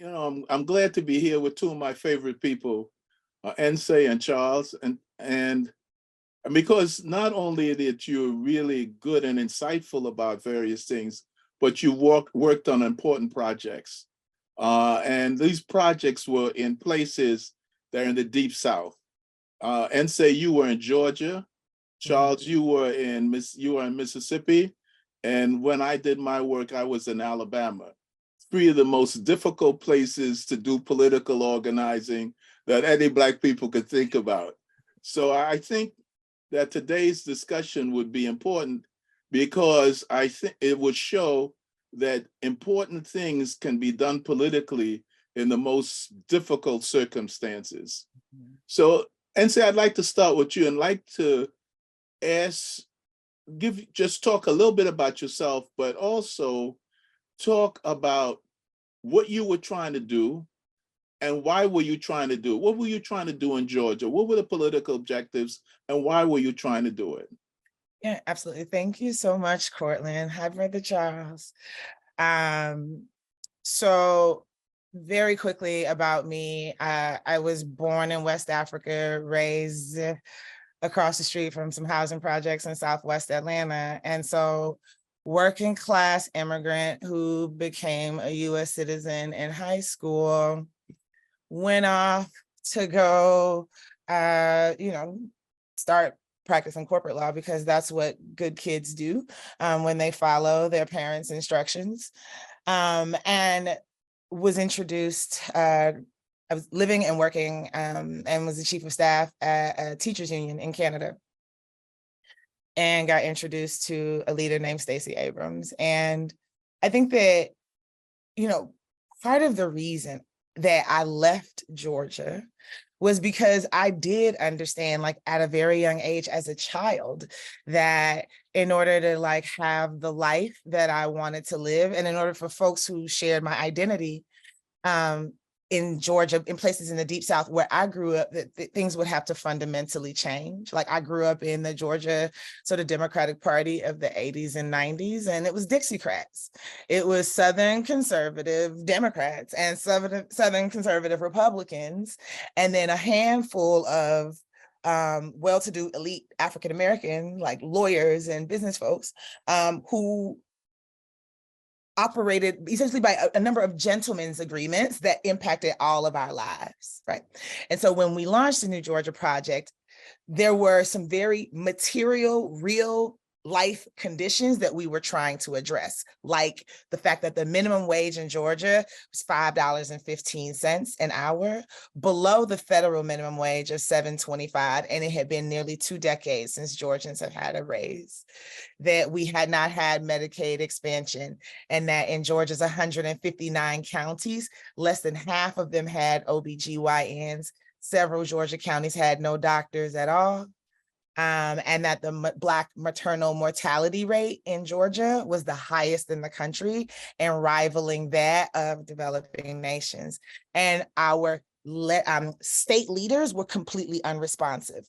I'm glad to be here with two of my favorite people, Ensei and Charles, and because not only that you're really good and insightful about various things, but you worked on important projects, and these projects were in places that are in the Deep South. Ensei, you were in Georgia. Charles, you were in Mississippi, and when I did my work, I was in Alabama. Three of the most difficult places to do political organizing that any Black people could think about. So I think that today's discussion would be important because I think it would show that important things can be done politically in the most difficult circumstances. So, Ensei, I'd like to start with you and like to just talk a little bit about yourself, but also talk about what you were trying to do and why were you trying to do it? What were you trying to do in Georgia? What were the political objectives and why were you trying to do it? Yeah, absolutely. Thank you so much, Courtland. Hi, Brother Charles. So very quickly about me, I was born in West Africa, raised across the street from some housing projects in Southwest Atlanta. And so working class immigrant who became a US citizen in high school, went off to go, start practicing corporate law because that's what good kids do when they follow their parents' instructions. And was introduced, I was living and working and was the chief of staff at a teachers union in Canada, and got introduced to a leader named Stacey Abrams. And I think that, part of the reason that I left Georgia was because I did understand, like at a very young age as a child, that in order to have the life that I wanted to live, and in order for folks who shared my identity in Georgia, in places in the Deep South where I grew up, that things would have to fundamentally change. Like I grew up in the Georgia sort of Democratic Party of the 80s and 90s, and it was Dixiecrats. It was Southern conservative Democrats and Southern conservative Republicans, and then a handful of well-to-do elite African-American, like lawyers and business folks who operated essentially by a number of gentlemen's agreements that impacted all of our lives, right? And so when we launched the New Georgia Project, there were some very material, real life conditions that we were trying to address, like the fact that the minimum wage in Georgia was $5.15 an hour, below the federal minimum wage of $7.25, and it had been nearly 2 decades since Georgians have had a raise. That we had not had Medicaid expansion, and that in Georgia's 159 counties, less than half of them had OBGYNs. Several Georgia counties had no doctors at all. And that the Black maternal mortality rate in Georgia was the highest in the country and rivaling that of developing nations. And our state leaders were completely unresponsive.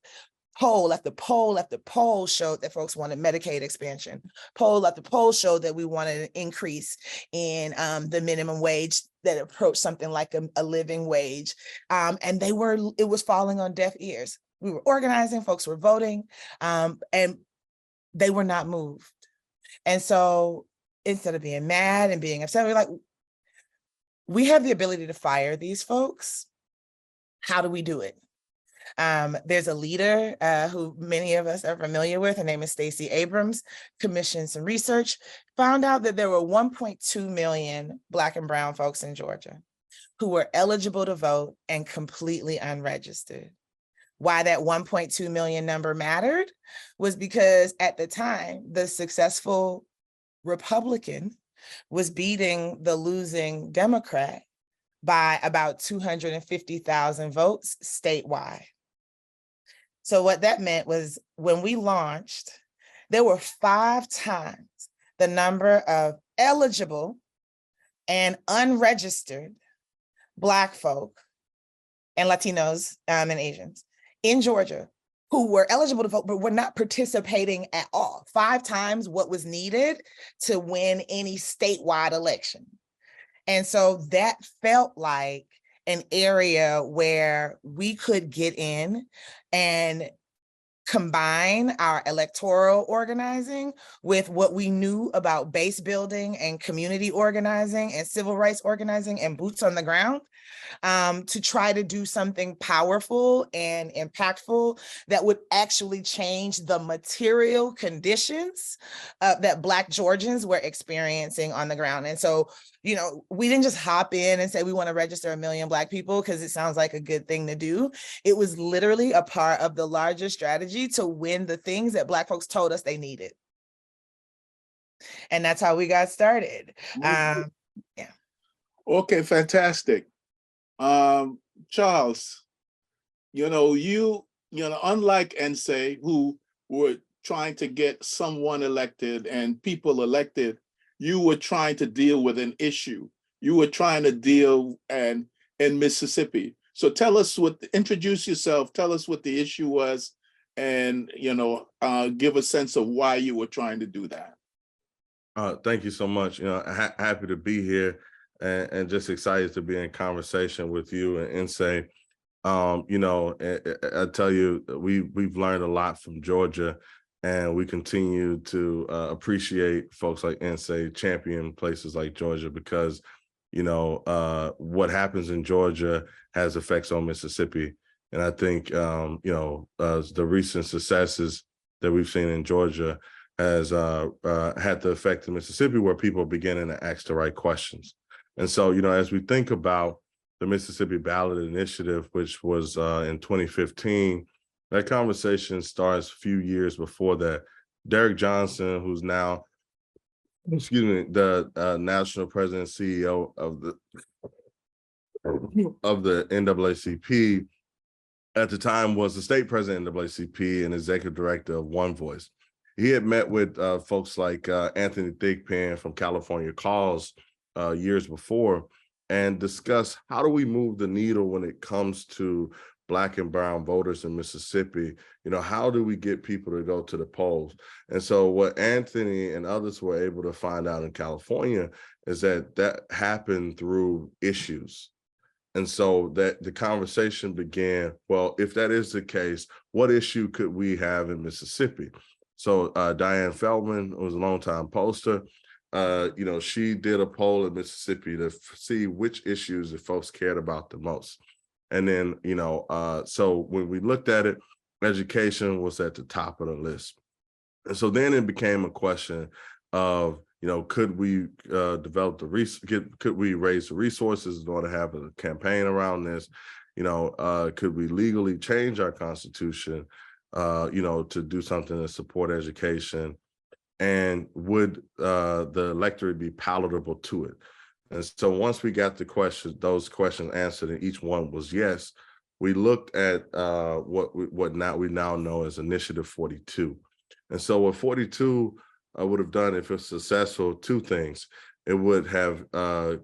Poll after poll after poll showed that folks wanted Medicaid expansion. Poll after poll showed that we wanted an increase in the minimum wage that approached something like a living wage. And it was falling on deaf ears. We were organizing, folks were voting, and they were not moved. And so instead of being mad and being upset, we're like, we have the ability to fire these folks. How do we do it? There's a leader who many of us are familiar with. Her name is Stacey Abrams, commissioned some research, found out that there were 1.2 million Black and brown folks in Georgia who were eligible to vote and completely unregistered. Why that 1.2 million number mattered was because at the time, the successful Republican was beating the losing Democrat by about 250,000 votes statewide. So what that meant was when we launched, there were 5 times the number of eligible and unregistered Black folk and Latinos and Asians in Georgia who were eligible to vote, but were not participating at all. 5 times what was needed to win any statewide election. And so that felt like an area where we could get in and combine our electoral organizing with what we knew about base building and community organizing and civil rights organizing and boots on the ground, to try to do something powerful and impactful that would actually change the material conditions that Black Georgians were experiencing on the ground. And so, you know, we didn't just hop in and say we want to register 1 million Black people because it sounds like a good thing to do. It was literally a part of the larger strategy to win the things that Black folks told us they needed. And that's how we got started. Yeah. Okay, fantastic. Charles, unlike NSA, who were trying to get someone elected and people elected, you were trying to deal with an issue. You were trying to deal in Mississippi. So introduce yourself, tell us what the issue was, and give a sense of why you were trying to do that. Thank you so much. Happy to be here and just excited to be in conversation with you and say, I tell you, we've learned a lot from Georgia, and we continue to appreciate folks like NSA champion places like Georgia, because, what happens in Georgia has effects on Mississippi. And I think, the recent successes that we've seen in Georgia has had the effect in Mississippi, where people are beginning to ask the right questions. And so, as we think about the Mississippi Ballot Initiative, which was in 2015, that conversation starts a few years before that. Derek Johnson, who's now, the national president CEO of the NAACP, at the time was the state president of NAACP and executive director of One Voice. He had met with folks like Anthony Thigpen from California Cause years before, and discussed how do we move the needle when it comes to Black and brown voters in Mississippi. How do we get people to go to the polls? And so what Anthony and others were able to find out in California is that happened through issues. And so that the conversation began, well, if that is the case, what issue could we have in Mississippi? So Diane Feldman was a longtime pollster. She did a poll in Mississippi to see which issues the folks cared about the most. And then, so when we looked at it, education was at the top of the list. And so then it became a question of, could we develop could we raise the resources in order to have a campaign around this? Could we legally change our constitution, to do something to support education? And would the electorate be palatable to it? And so once we got those questions answered, and each one was yes, we looked at what we now know as Initiative 42. And so what 42 would have done, if it's successful, two things. It would have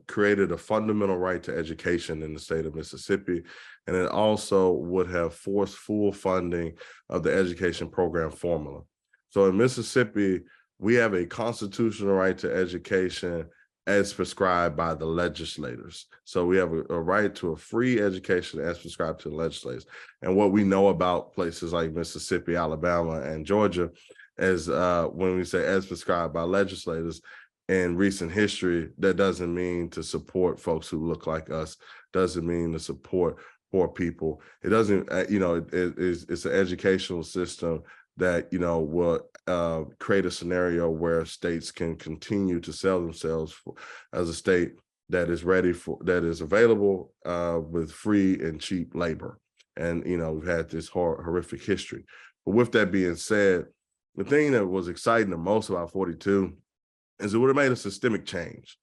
created a fundamental right to education in the state of Mississippi, and it also would have forced full funding of the education program formula. So in Mississippi, we have a constitutional right to education as prescribed by the legislators. So we have a right to a free education as prescribed to the legislators. And what we know about places like Mississippi, Alabama, and Georgia is when we say as prescribed by legislators in recent history, that doesn't mean to support folks who look like us, doesn't mean to support poor people. It doesn't, it's an educational system that, will create a scenario where states can continue to sell themselves as a state that is that is available with free and cheap labor. And, we've had this horrific history. But with that being said, the thing that was exciting the most about 42 is it would have made a systemic change.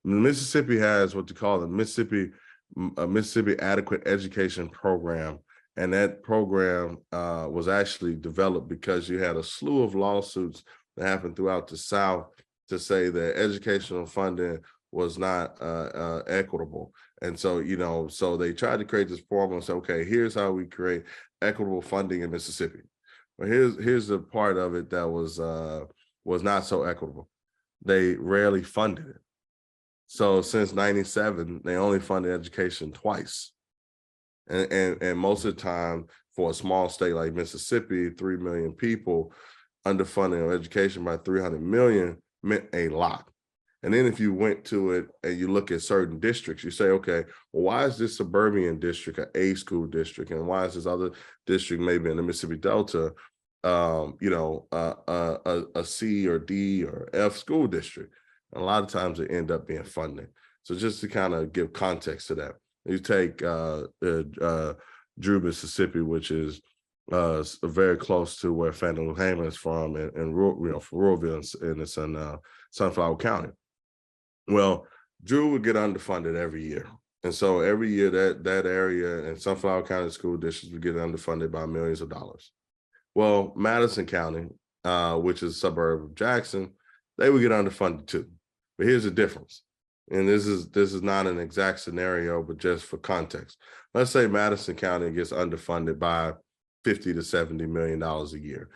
Mississippi has what you call the Mississippi Adequate Education Program. And that program was actually developed because you had a slew of lawsuits that happened throughout the South to say that educational funding was not equitable. And so, so they tried to create this formula and say, okay, here's how we create equitable funding in Mississippi. But here's the part of it that was not so equitable. They rarely funded it. So since 97, they only funded education twice. And most of the time, for a small state like Mississippi, 3 million people, underfunding of education by 300 million meant a lot. And then if you went to it and you look at certain districts, you say, okay, well, why is this suburban district an A school district? And why is this other district, maybe in the Mississippi Delta, a C or D or F school district? And a lot of times it end up being funding. So just to kind of give context to that, you take Drew, Mississippi, which is very close to where Fannie Lou Hamer is from, and Ruralville, and it's in Sunflower County. Well, Drew would get underfunded every year. And so every year that area and Sunflower County school districts would get underfunded by millions of dollars. Well, Madison County, which is a suburb of Jackson, they would get underfunded too. But here's the difference. And this is not an exact scenario, but just for context. Let's say Madison County gets underfunded by $50 to $70 million a year,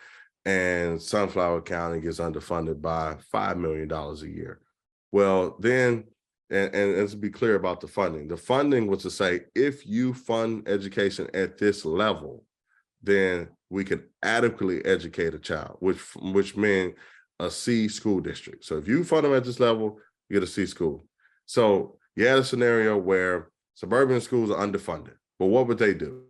and Sunflower County gets underfunded by $5 million a year. Well, then, and let's be clear about the funding was to say, if you fund education at this level, then we can adequately educate a child, which meant a C school district. So if you fund them at this level, you get a C school. So you had a scenario where suburban schools are underfunded, but what would they do?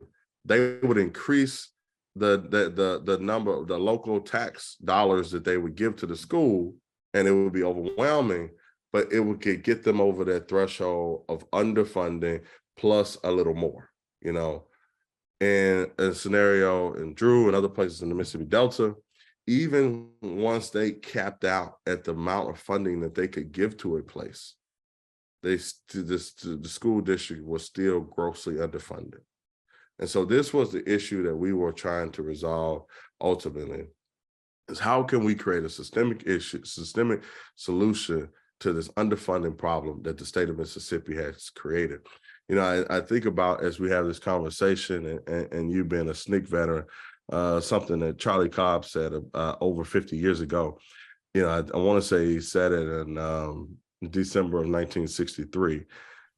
They would increase the number of the local tax dollars that they would give to the school, and it would be overwhelming, but it would get them over that threshold of underfunding plus a little more, And a scenario in Drew and other places in the Mississippi Delta, even once they capped out at the amount of funding that they could give to a place, the school district was still grossly underfunded. And so this was the issue that we were trying to resolve ultimately, is how can we create a systemic solution to this underfunding problem that the state of Mississippi has created. I think about, as we have this conversation, and you being a SNCC veteran, something that Charlie Cobb said over 50 years ago. I want to say he said it in December of 1963.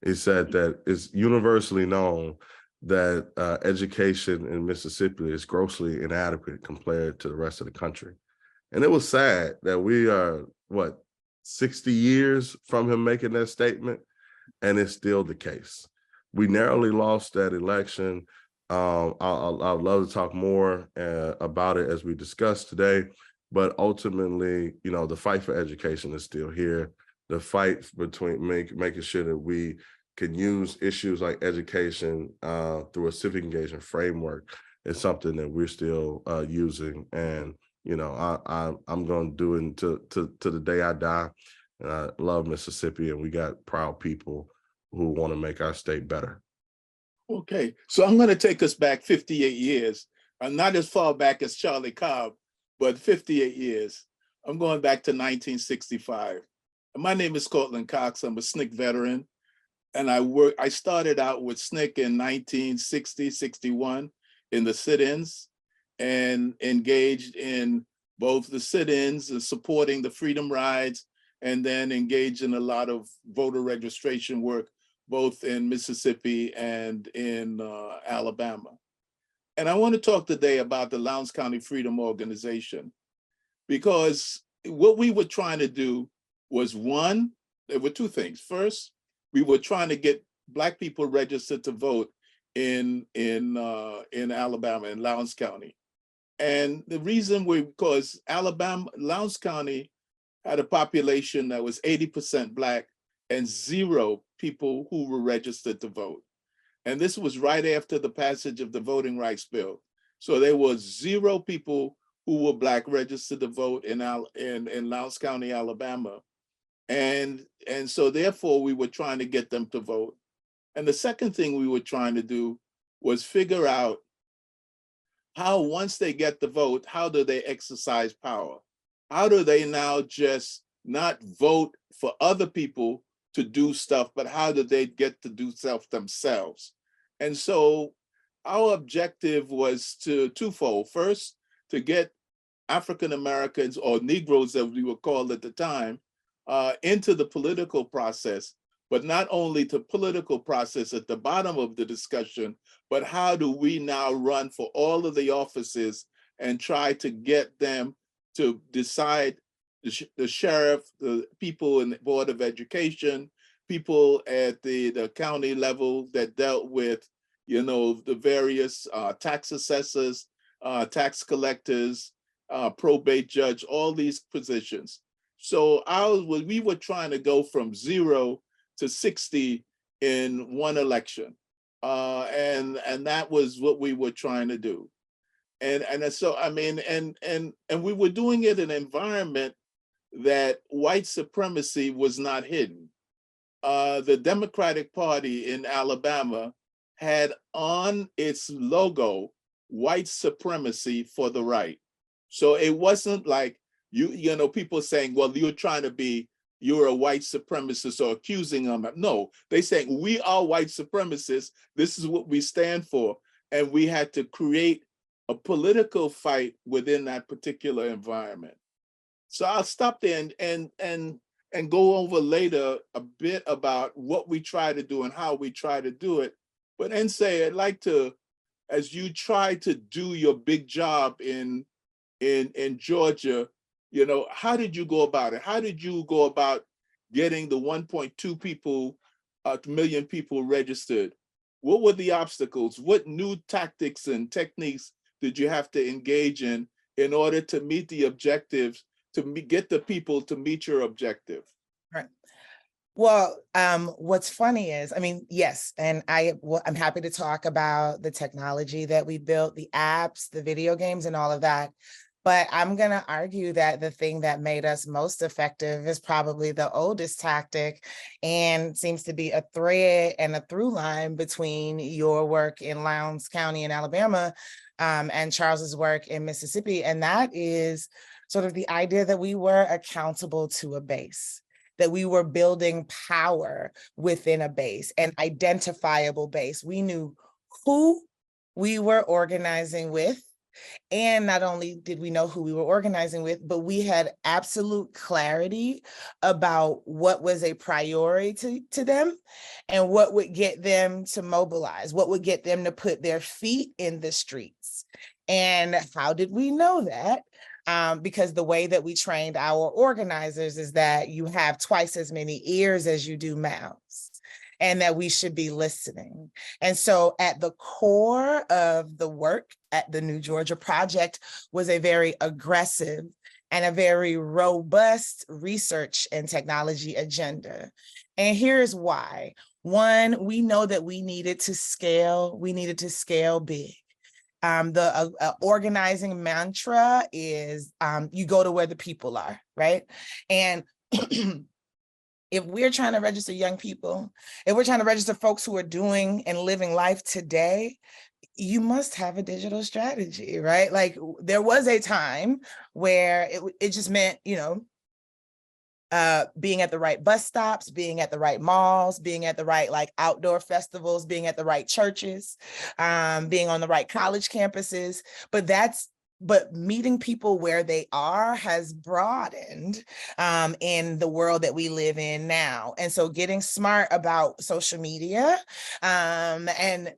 He said that it's universally known that education in Mississippi is grossly inadequate compared to the rest of the country. And it was sad that we are, 60 years from him making that statement, and it's still the case. We narrowly lost that election. I'd love to talk more about it as we discuss today, but ultimately, the fight for education is still here. The fight between making sure that we can use issues like education through a civic engagement framework is something that we're still using. And I'm going to do it to the day I die. And I love Mississippi, and we got proud people who want to make our state better. Okay, so I'm going to take us back 58 years. I'm not as far back as Charlie Cobb, but 58 years. I'm going back to 1965. And my name is Courtland Cox. I'm a SNCC veteran. And I started out with SNCC in 1960, 61 in the sit-ins, and engaged in both the sit-ins and supporting the freedom rides, and then engaged in a lot of voter registration work, both in Mississippi and in Alabama. And I want to talk today about the Lowndes County Freedom Organization, because what we were trying to do was, one, there were two things. First, we were trying to get Black people registered to vote in Alabama, in Lowndes County. And the reason because Lowndes County had a population that was 80% Black and 0 people who were registered to vote. And this was right after the passage of the Voting Rights Bill. So there was 0 people who were Black registered to vote in Lowndes County, Alabama. And so therefore we were trying to get them to vote. And the second thing we were trying to do was figure out how, once they get the vote, how do they exercise power? How do they now just not vote for other people to do stuff, but how do they get to do stuff themselves? And so our objective was twofold. First, to get African Americans, or Negroes as we were called at the time, into the political process, but not only the political process at the bottom of the discussion, but how do we now run for all of the offices and try to get them to decide, the sheriff, the people in the Board of Education, people at the county level that dealt with, you know, the various tax assessors, tax collectors, probate judge, all these positions. So we were trying to go from 0 to 60 in one election. And that was what we were trying to do. And so, I mean, and we were doing it in an environment that white supremacy was not hidden. The Democratic Party in Alabama had on its logo white supremacy for the right. So it wasn't like you know, people saying, well, you're a white supremacist or accusing them. No, they saying we are white supremacists. This is what we stand for. And we had to create a political fight within that particular environment. So I'll stop there and go over later a bit about what we try to do and how we try to do it. But then say, I'd like to, as you try to do your big job in Georgia, you know, how did you go about it? How did you go about getting the 1.2 million people registered? What were the obstacles? What new tactics and techniques did you have to engage in order to meet the objectives, to get the people to meet your objective? Right. Well, what's funny is, I mean, yes, and I'm happy to talk about the technology that we built, the apps, the video games, and all of that. But I'm going to argue that the thing that made us most effective is probably the oldest tactic and seems to be a thread and a through line between your work in Lowndes County in Alabama and Charles's work in Mississippi. And that is sort of the idea that we were accountable to a base, that we were building power within a base, an identifiable base. We knew who we were organizing with. And not only did we know who we were organizing with, but we had absolute clarity about what was a priority to them and what would get them to mobilize, what would get them to put their feet in the streets. And how did we know that? Because the way that we trained our organizers is that you have twice as many ears as you do mouths, and that we should be listening. And so at the core of the work at the New Georgia Project was a very aggressive and a very robust research and technology agenda. And here's why. One, we know that we needed to scale big. The organizing mantra is you go to where the people are, right? And if we're trying to register young people, if we're trying to register folks who are doing and living life today, you must have a digital strategy, right? Like there was a time where it just meant, you know, being at the right bus stops, being at the right malls, being at the right like outdoor festivals, being at the right churches, being on the right college campuses. But meeting people where they are has broadened in the world that we live in now. And so getting smart about social media and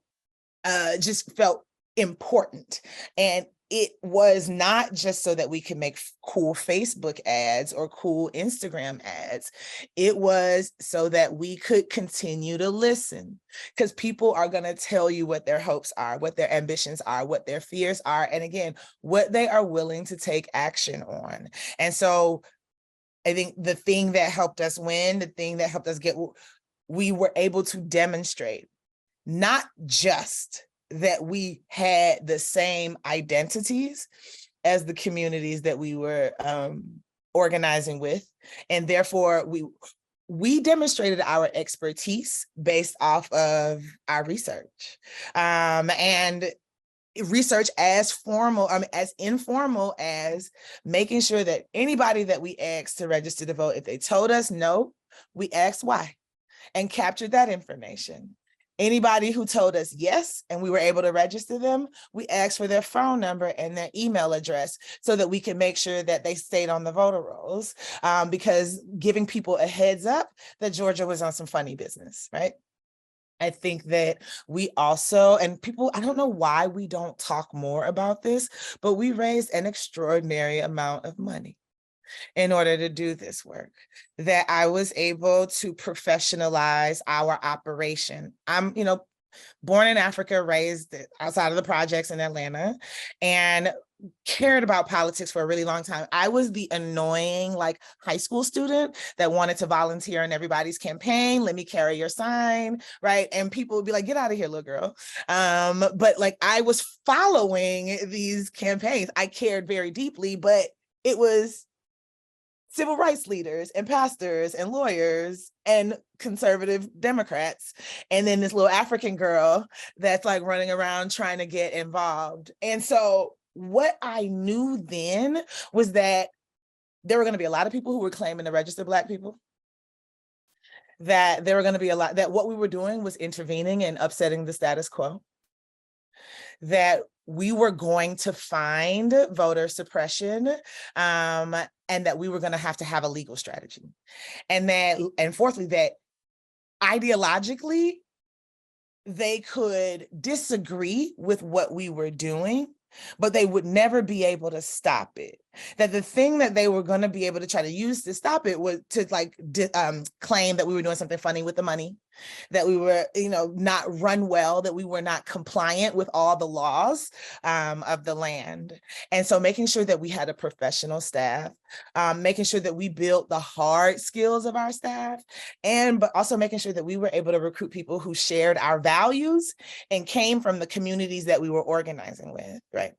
just felt important. And it was not just so that we could make cool Facebook ads or cool Instagram ads. It was so that we could continue to listen, because people are going to tell you what their hopes are, what their ambitions are, what their fears are, and again, what they are willing to take action on. And so I think the thing that helped us win, the thing that helped us we were able to demonstrate not just that we had the same identities as the communities that we were organizing with. And therefore, we demonstrated our expertise based off of our research. And research as formal, as informal as making sure that anybody that we asked to register to vote, if they told us no, we asked why and captured that information. Anybody who told us yes, and we were able to register them, we asked for their phone number and their email address so that we can make sure that they stayed on the voter rolls, because giving people a heads up that Georgia was on some funny business, right? I think that we also, and people, I don't know why we don't talk more about this, but we raised an extraordinary amount of money in order to do this work, that I was able to professionalize our operation. I'm, born in Africa, raised outside of the projects in Atlanta, and cared about politics for a really long time. I was the annoying high school student that wanted to volunteer in everybody's campaign. Let me carry your sign, right? And people would be like, get out of here, little girl. But I was following these campaigns. I cared very deeply, but it was civil rights leaders and pastors and lawyers and conservative Democrats. And then this little African girl that's running around trying to get involved. And so what I knew then was that there were going to be a lot of people who were claiming to register Black people, that there were going to be a lot, that what we were doing was intervening and upsetting the status quo, that we were going to find voter suppression, and that we were going to have a legal strategy. And fourthly, that ideologically, they could disagree with what we were doing, but they would never be able to stop it. That the thing that they were going to be able to try to use to stop it was to claim that we were doing something funny with the money, that we were, not run well, that we were not compliant with all the laws of the land. And so making sure that we had a professional staff, making sure that we built the hard skills of our staff, but also making sure that we were able to recruit people who shared our values and came from the communities that we were organizing with, right?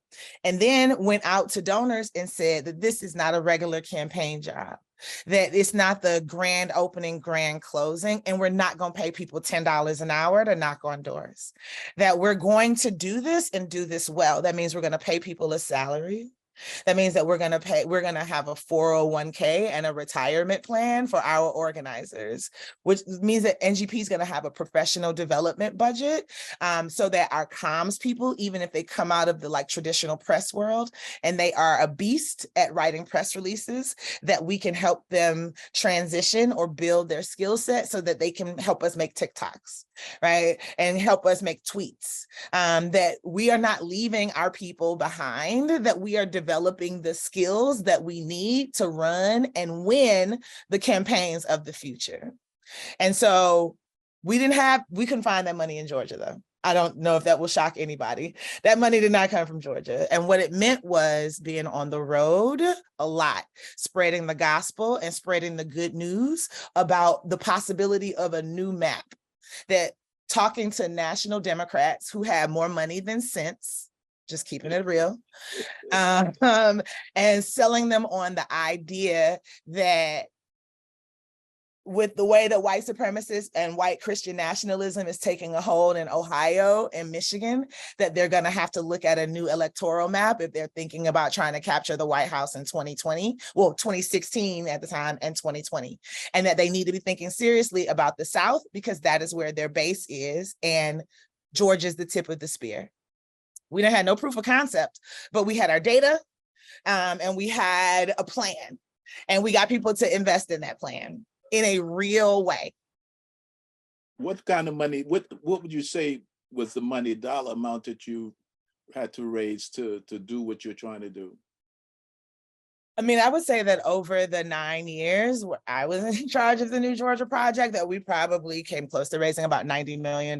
And then went out to donors and said that this is not a regular campaign job, that it's not the grand opening, grand closing, and we're not going to pay people $10 an hour to knock on doors, that we're going to do this and do this well. That means we're going to pay people a salary. That means that we're going to have a 401k and a retirement plan for our organizers, which means that NGP is going to have a professional development budget, so that our comms people, even if they come out of the traditional press world and they are a beast at writing press releases, that we can help them transition or build their skill set so that they can help us make TikToks, right? And help us make tweets, that we are not leaving our people behind, that we are developing the skills that we need to run and win the campaigns of the future. And so we couldn't find that money in Georgia, though. I don't know if that will shock anybody. That money did not come from Georgia. And what it meant was being on the road a lot, spreading the gospel and spreading the good news about the possibility of a new map, that talking to national Democrats who have more money than sense, just keeping it real, and selling them on the idea that with the way that white supremacists and white Christian nationalism is taking a hold in Ohio and Michigan, that they're going to have to look at a new electoral map if they're thinking about trying to capture the White House in 2016 at the time, and 2020. And that they need to be thinking seriously about the South, because that is where their base is, and Georgia's the tip of the spear. We didn't have no proof of concept, but we had our data, and we had a plan, and we got people to invest in that plan in a real way. What kind of money, what would you say was the money dollar amount that you had to raise to do what you're trying to do? I mean, I would say that over the 9 years where I was in charge of the New Georgia Project, that we probably came close to raising about $90 million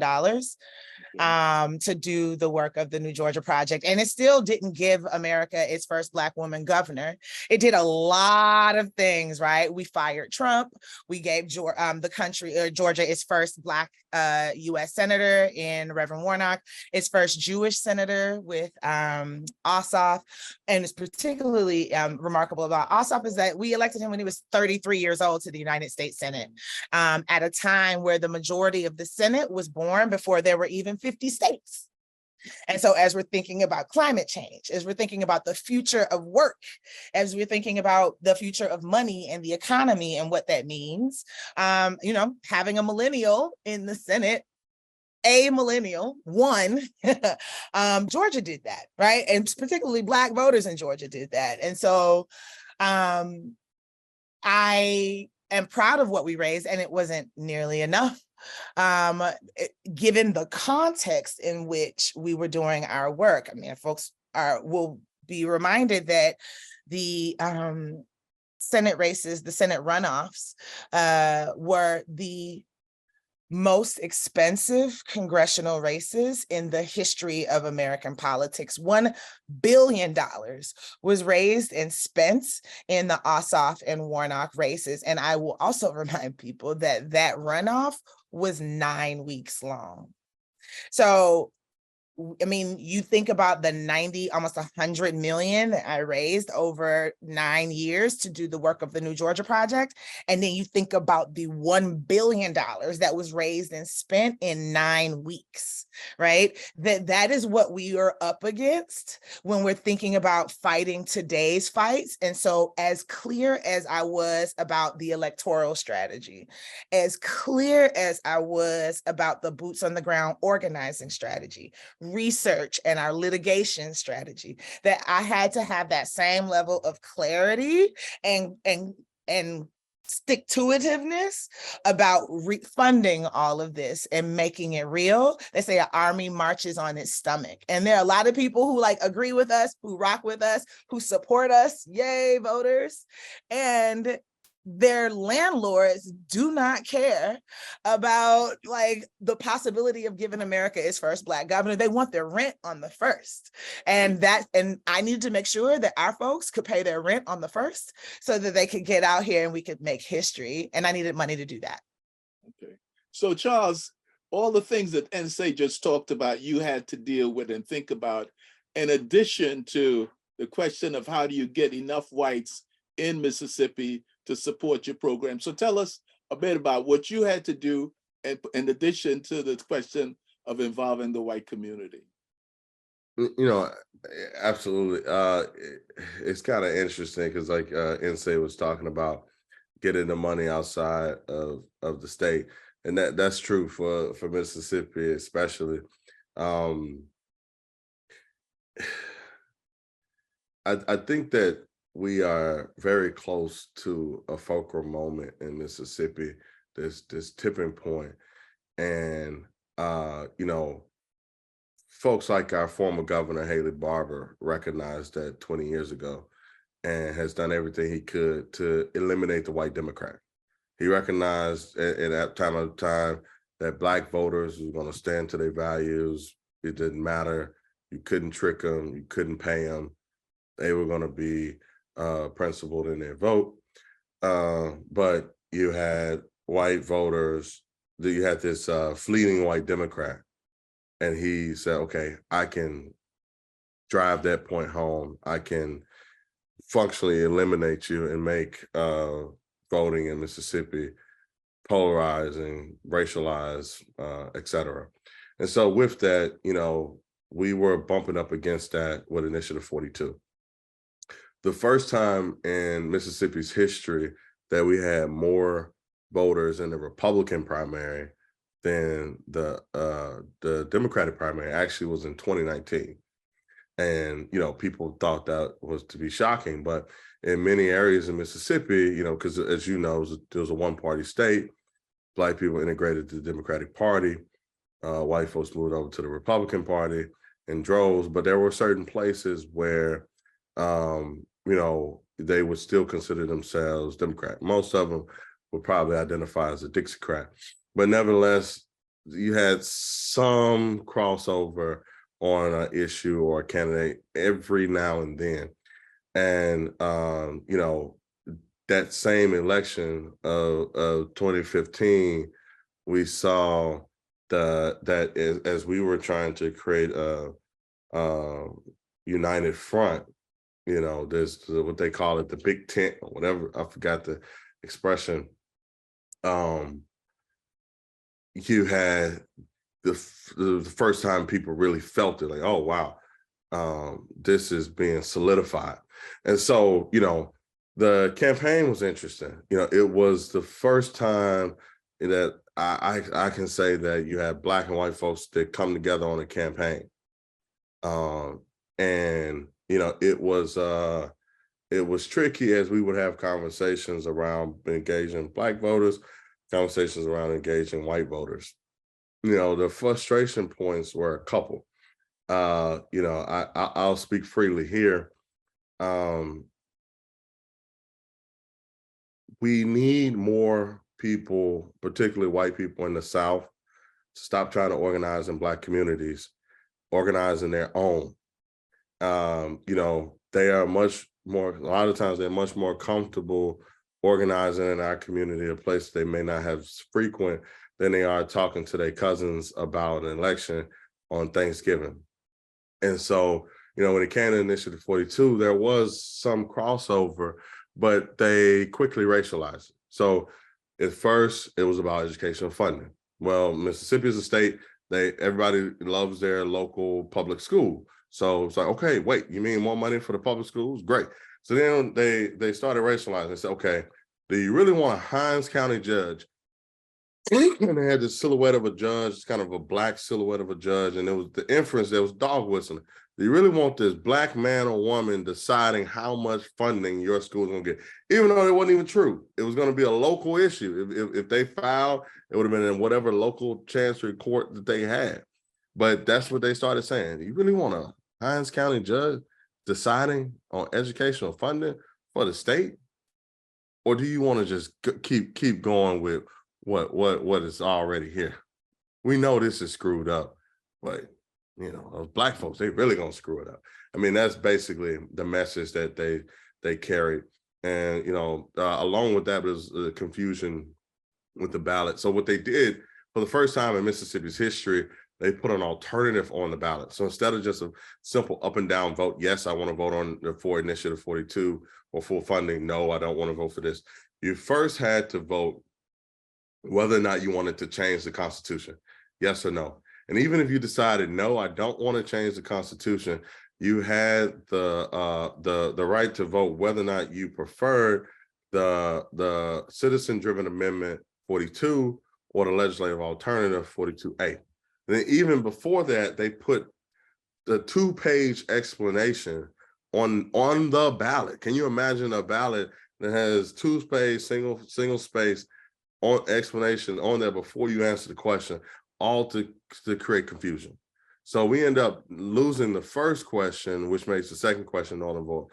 to do the work of the New Georgia Project. And it still didn't give America its first Black woman governor. It did a lot of things, right? We fired Trump. We gave the country, Georgia, its first Black U.S. senator in Reverend Warnock, its first Jewish senator with Ossoff. And it's particularly remarkable about Ossoff is that we elected him when he was 33 years old to the United States Senate, at a time where the majority of the Senate was born before there were even 50 states. And so as we're thinking about climate change, as we're thinking about the future of work, as we're thinking about the future of money and the economy and what that means, having a millennial in the Senate a millennial won, Georgia did that, right? And particularly Black voters in Georgia did that. And so I am proud of what we raised, and it wasn't nearly enough, given the context in which we were doing our work. I mean, folks will be reminded that the Senate races, the Senate runoffs, were the most expensive congressional races in the history of American politics. $1 billion was raised and spent in the Ossoff and Warnock races. And I will also remind people that that runoff was 9 weeks long. So, I mean, you think about the 90, almost 100 million that I raised over 9 years to do the work of the New Georgia Project. And then you think about the $1 billion that was raised and spent in 9 weeks, right? That is what we are up against when we're thinking about fighting today's fights. And so as clear as I was about the electoral strategy, as clear as I was about the boots on the ground organizing strategy, research, and our litigation strategy, that I had to have that same level of clarity and stick-to-itiveness about funding all of this and making it real. They say an army marches on its stomach. And there are a lot of people who agree with us, who rock with us, who support us. Yay, voters. And their landlords do not care about the possibility of giving America its first Black governor. They want their rent on the first. And I needed to make sure that our folks could pay their rent on the first so that they could get out here and we could make history. And I needed money to do that. Okay. So Charles, all the things that NSA just talked about, you had to deal with and think about, in addition to the question of how do you get enough whites in Mississippi to support your program. So tell us a bit about what you had to do in addition to the question of involving the white community. Absolutely. It's kind of interesting because NSA was talking about getting the money outside of the state. And that's true for Mississippi, especially. I think that we are very close to a fulcrum moment in Mississippi, this tipping point. And, folks like our former governor, Haley Barbour, recognized that 20 years ago and has done everything he could to eliminate the white Democrat. He recognized at that time that Black voters were going to stand to their values. It didn't matter. You couldn't trick them. You couldn't pay them. They were going to be principled in their vote. But you had white voters, you had this fleeting white Democrat. And he said, okay, I can drive that point home. I can functionally eliminate you and make voting in Mississippi polarizing, racialized, et cetera. And so with that, we were bumping up against that with Initiative 42. The first time in Mississippi's history that we had more voters in the Republican primary than the Democratic primary actually was in 2019. And, people thought that was to be shocking, but in many areas in Mississippi, because as you know, there was a one-party state, Black people integrated to the Democratic Party, white folks moved over to the Republican Party in droves, but there were certain places where they would still consider themselves Democrat. Most of them would probably identify as a Dixiecrat. But nevertheless, you had some crossover on an issue or a candidate every now and then. And, that same election of 2015, we saw that as we were trying to create a united front, there's what they call it, the big tent or whatever, I forgot the expression. You had the first time people really felt it, like, oh, wow, this is being solidified. And so, the campaign was interesting. It was the first time that I can say that you have Black and white folks that come together on a campaign. And it was tricky, as we would have conversations around engaging Black voters, conversations around engaging white voters. The frustration points were a couple. I'll speak freely here. We need more people, particularly white people in the South, to stop trying to organize in Black communities, organize in their own. They are much more, a lot of times they're much more comfortable organizing in our community, a place they may not have frequent, than they are talking to their cousins about an election on Thanksgiving. And so, when it came to Initiative 42, there was some crossover, but they quickly racialized it. So at first it was about educational funding. Well, Mississippi is a state, everybody loves their local public school. So it's like, okay, wait, you mean more money for the public schools? Great. So then they started racializing. They said, okay, do you really want a Hinds County judge? And they had this silhouette of a judge, it's kind of a Black silhouette of a judge, and it was the inference, there was dog whistling. Do you really want this Black man or woman deciding how much funding your school is going to get? Even though it wasn't even true. It was going to be a local issue. If they filed, it would have been in whatever local chancery court that they had. But that's what they started saying. You really want a Hinds County judge deciding on educational funding for the state? Or do you want to just keep going with what is already here? We know this is screwed up, but those Black folks, they really gonna screw it up. I mean, that's basically the message that they carried. And along with that was the confusion with the ballot. So what they did for the first time in Mississippi's history, they put an alternative on the ballot. So instead of just a simple up and down vote, yes, I want to vote for Initiative 42 or full funding. No, I don't want to vote for this. You first had to vote whether or not you wanted to change the Constitution, yes or no. And even if you decided, no, I don't want to change the Constitution, you had the right to vote whether or not you preferred the citizen-driven amendment 42 or the legislative alternative 42A. And then even before that, they put the 2-page explanation on the ballot. Can you imagine a ballot that has 2-page, single space on explanation on there before you answer the question, all to create confusion? So we end up losing the first question, which makes the second question null and void.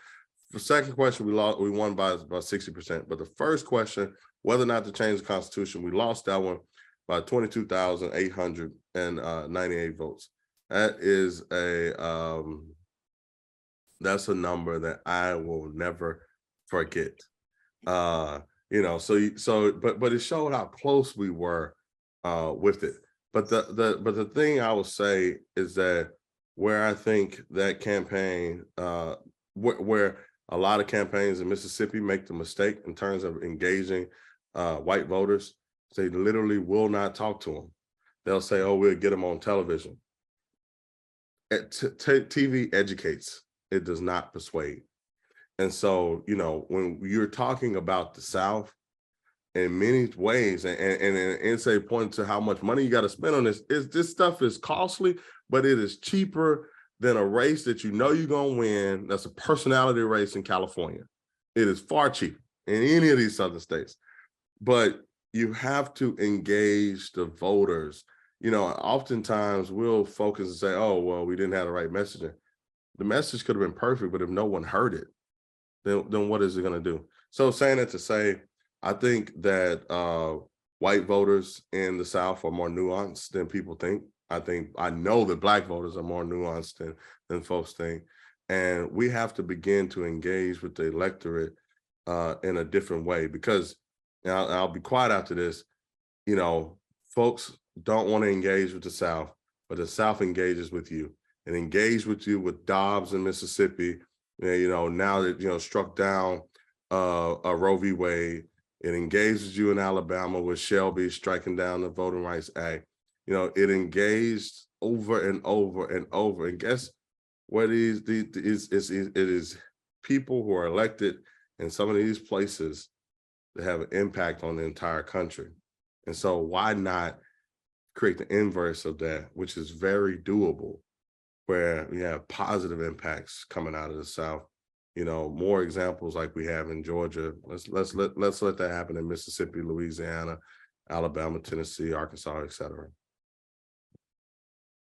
The second question we won by about 60%, but the first question, whether or not to change the Constitution, we lost that one by 22,898 votes. That is that's a number that I will never forget. But it showed how close we were with it. But the thing I will say is that where I think that campaign, where a lot of campaigns in Mississippi make the mistake in terms of engaging white voters, they literally will not talk to them. They'll say, oh, we'll get them on television. TV educates, it does not persuade. And so, when you're talking about the South, in many ways, and say point to how much money you got to spend on this stuff is costly, but it is cheaper than a race that you're gonna win. That's a personality race in California. It is far cheaper in any of these southern states. But you have to engage the voters. Oftentimes we'll focus and say, oh, well, we didn't have the right messaging. The message could have been perfect, but if no one heard it, then what is it gonna do? So saying it to say, I think that white voters in the South are more nuanced than people think. I know that Black voters are more nuanced than folks think. And we have to begin to engage with the electorate in a different way, because I'll be quiet after this, folks don't want to engage with the South, but the South engages with you and engage with you with Dobbs in Mississippi, now that, struck down a Roe v. Wade. It engages you in Alabama with Shelby striking down the Voting Rights Act. It engaged over and over and over. And guess what it is people who are elected in some of these places that have an impact on the entire country. And so why not create the inverse of that, which is very doable, where we have positive impacts coming out of the South. You know, more examples like we have in Georgia. Let's let that happen in Mississippi, Louisiana, Alabama, Tennessee, Arkansas, et cetera.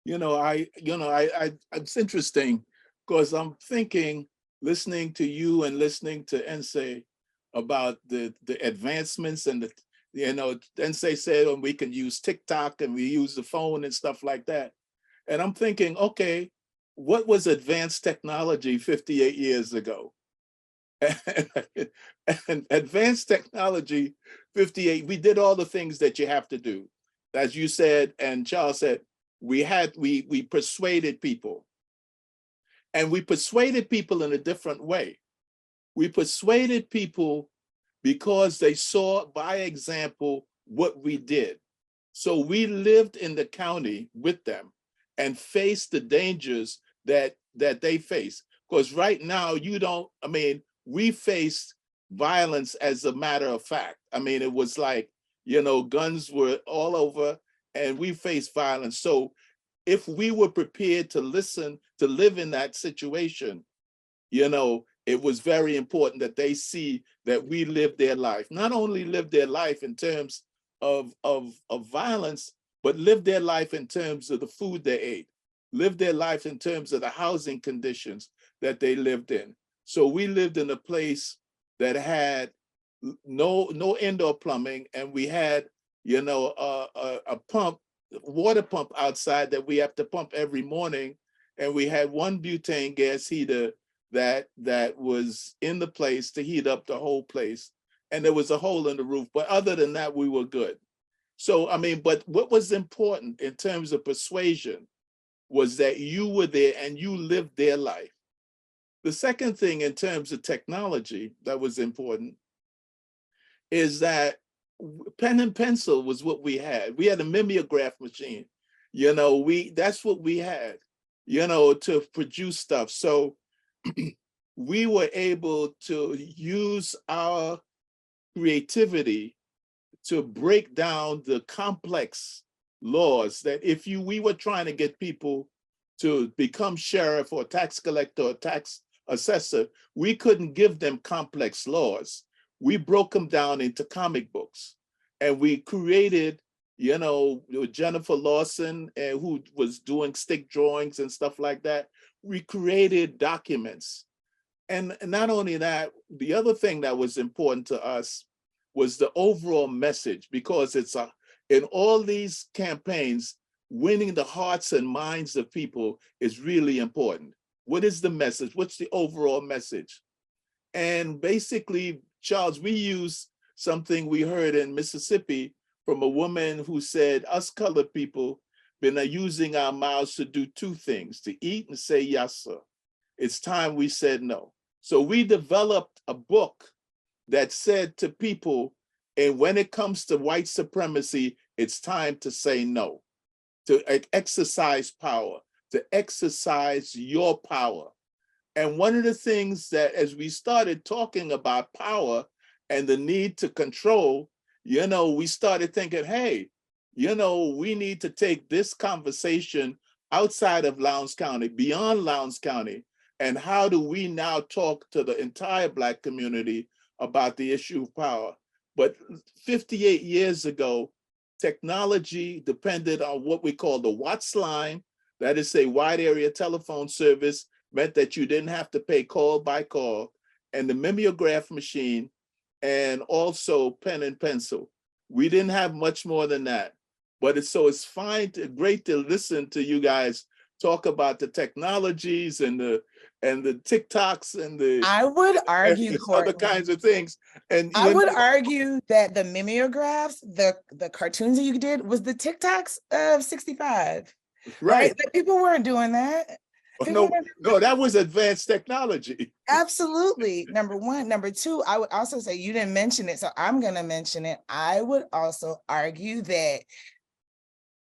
It's interesting because I'm thinking, listening to you and listening to Nsé about the advancements and Nsé said, oh, we can use TikTok and we use the phone and stuff like that. And I'm thinking, okay, what was advanced technology 58 years ago? And advanced technology 58, we did all the things that you have to do. As you said, and Charles said, we persuaded people. And we persuaded people in a different way. We persuaded people because they saw by example what we did. So we lived in the county with them and faced the dangers that they face. Because right now, we faced violence as a matter of fact. I mean, it was like, guns were all over and we faced violence. So if we were prepared to listen, to live in that situation, it was very important that they see that we lived their life, not only lived their life in terms of violence, but lived their life in terms of the food they ate, lived their life in terms of the housing conditions that they lived in. So we lived in a place that had no indoor plumbing, and we had, a water pump outside that we have to pump every morning. And we had one butane gas heater that was in the place to heat up the whole place. And there was a hole in the roof, but other than that, we were good. So, but what was important in terms of persuasion was that you were there and you lived their life. The second thing in terms of technology that was important is that pen and pencil was what we had. We had a mimeograph machine. That's what we had, to produce stuff. So we were able to use our creativity to break down the complex laws that we were trying to get people to become sheriff or tax collector or tax assessor, we couldn't give them complex laws. We broke them down into comic books, and we created, Jennifer Lawson, who was doing stick drawings and stuff like that. We created documents. And not only that, the other thing that was important to us was the overall message, because in all these campaigns, winning the hearts and minds of people is really important. What is the message? What's the overall message? And basically, Charles, we use something we heard in Mississippi from a woman who said, us colored people been using our mouths to do two things, to eat and say yes, sir. It's time we said no. So we developed a book that said to people, and when it comes to white supremacy, it's time to say no, to exercise power, to exercise your power. And one of the things that, as we started talking about power and the need to control, we started thinking, hey, we need to take this conversation outside of Lowndes County, beyond Lowndes County. And how do we now talk to the entire Black community about the issue of power? But 58 years ago, technology depended on what we call the Watts line, that is a wide area telephone service, meant that you didn't have to pay call by call, and the mimeograph machine, and also pen and pencil. We didn't have much more than that. But it's great to listen to you guys talk about the technologies and the TikToks and the I would argue, other kinds of things. And I would argue that the mimeographs, the cartoons that you did, was the TikToks of 65. Right? Like, people weren't doing that. No, that was advanced technology. Absolutely. Number one. Number two, I would also say, you didn't mention it, so I'm going to mention it. I would also argue that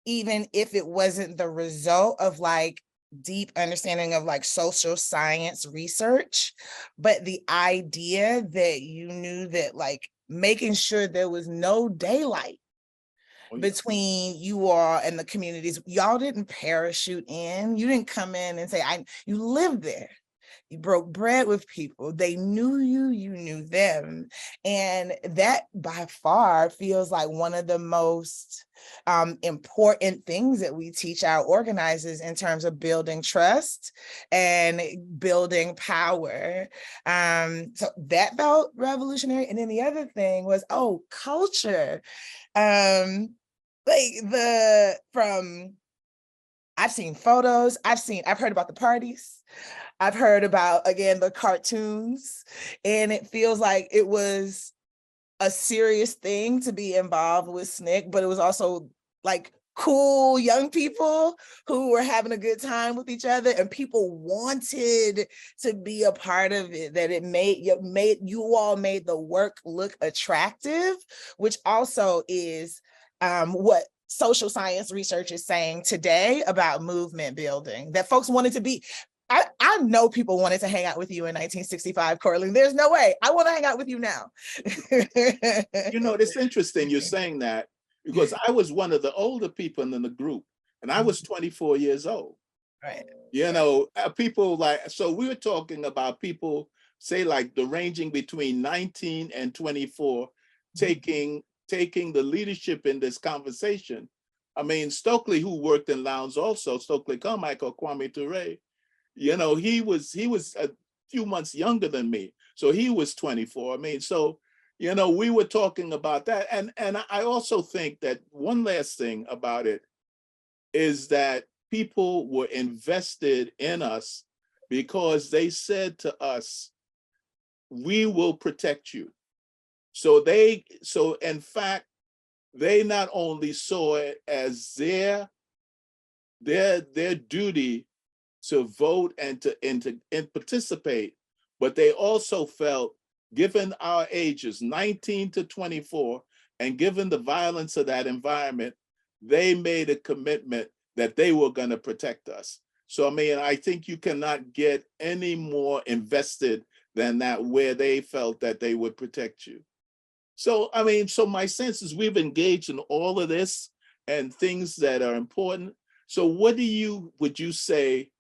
even if it wasn't the result of like deep understanding of like social science research, but the idea that you knew that like making sure there was no daylight Oh, yeah. between you all and the communities. Y'all didn't parachute in. You didn't come in and say, you lived there. You broke bread with people. They knew you, you knew them. And that by far feels like one of the most important things that we teach our organizers in terms of building trust and building power. So that felt revolutionary. And then the other thing was, culture. I've seen photos, I've heard about the parties. I've heard about, again, the cartoons, and it feels like it was a serious thing to be involved with SNCC, but it was also like cool young people who were having a good time with each other, and people wanted to be a part of it, that it made you all made the work look attractive, which also is what social science research is saying today about movement building, that folks wanted to be. I know people wanted to hang out with you in 1965, Courtland. There's no way. I want to hang out with you now. It's interesting you're saying that, because I was one of the older people in the group, and I was 24 years old. Right. People like, so we were talking about people, say, like the ranging between 19 and 24, taking the leadership in this conversation. I mean, Stokely, who worked in Lowndes also, Stokely Carmichael, Kwame Ture, he was a few months younger than me. So he was 24. I mean, so, we were talking about that. And I also think that one last thing about it is that people were invested in us because they said to us, we will protect you. So in fact, they not only saw it as their duty to vote and to participate, but they also felt, given our ages, 19 to 24, and given the violence of that environment, they made a commitment that they were going to protect us. So, I mean, I think you cannot get any more invested than that, where they felt that they would protect you. So, I mean, so my sense is we've engaged in all of this and things that are important. So what would you say,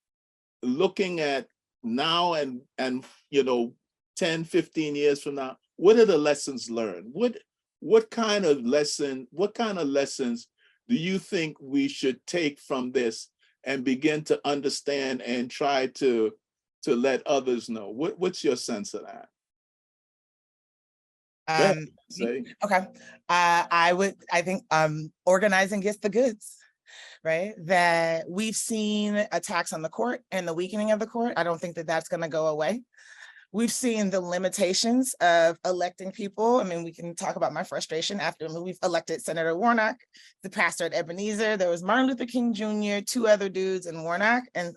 looking at now and 10, 15 years from now, what are the lessons learned? What kind of lessons do you think we should take from this and begin to understand and try to let others know? What's your sense of that? Okay. I think organizing gets the goods, right? That we've seen attacks on the court and the weakening of the court. I don't think that that's going to go away. We've seen the limitations of electing people. I mean, we can talk about my frustration after we've elected Senator Warnock, the pastor at Ebenezer. There was Martin Luther King Jr., two other dudes in Warnock. And,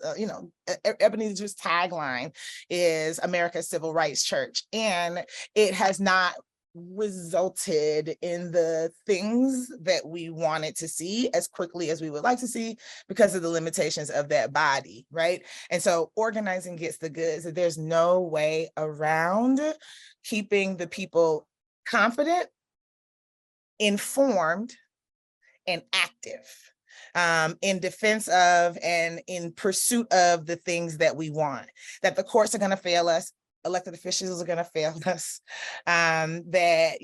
Ebenezer's tagline is America's Civil Rights Church. And it has not resulted in the things that we wanted to see as quickly as we would like to see because of the limitations of that body, right? And so organizing gets the goods. There's no way around keeping the people confident, informed, and active in defense of and in pursuit of the things that we want, that the courts are going to fail us, elected officials are going to fail us, that,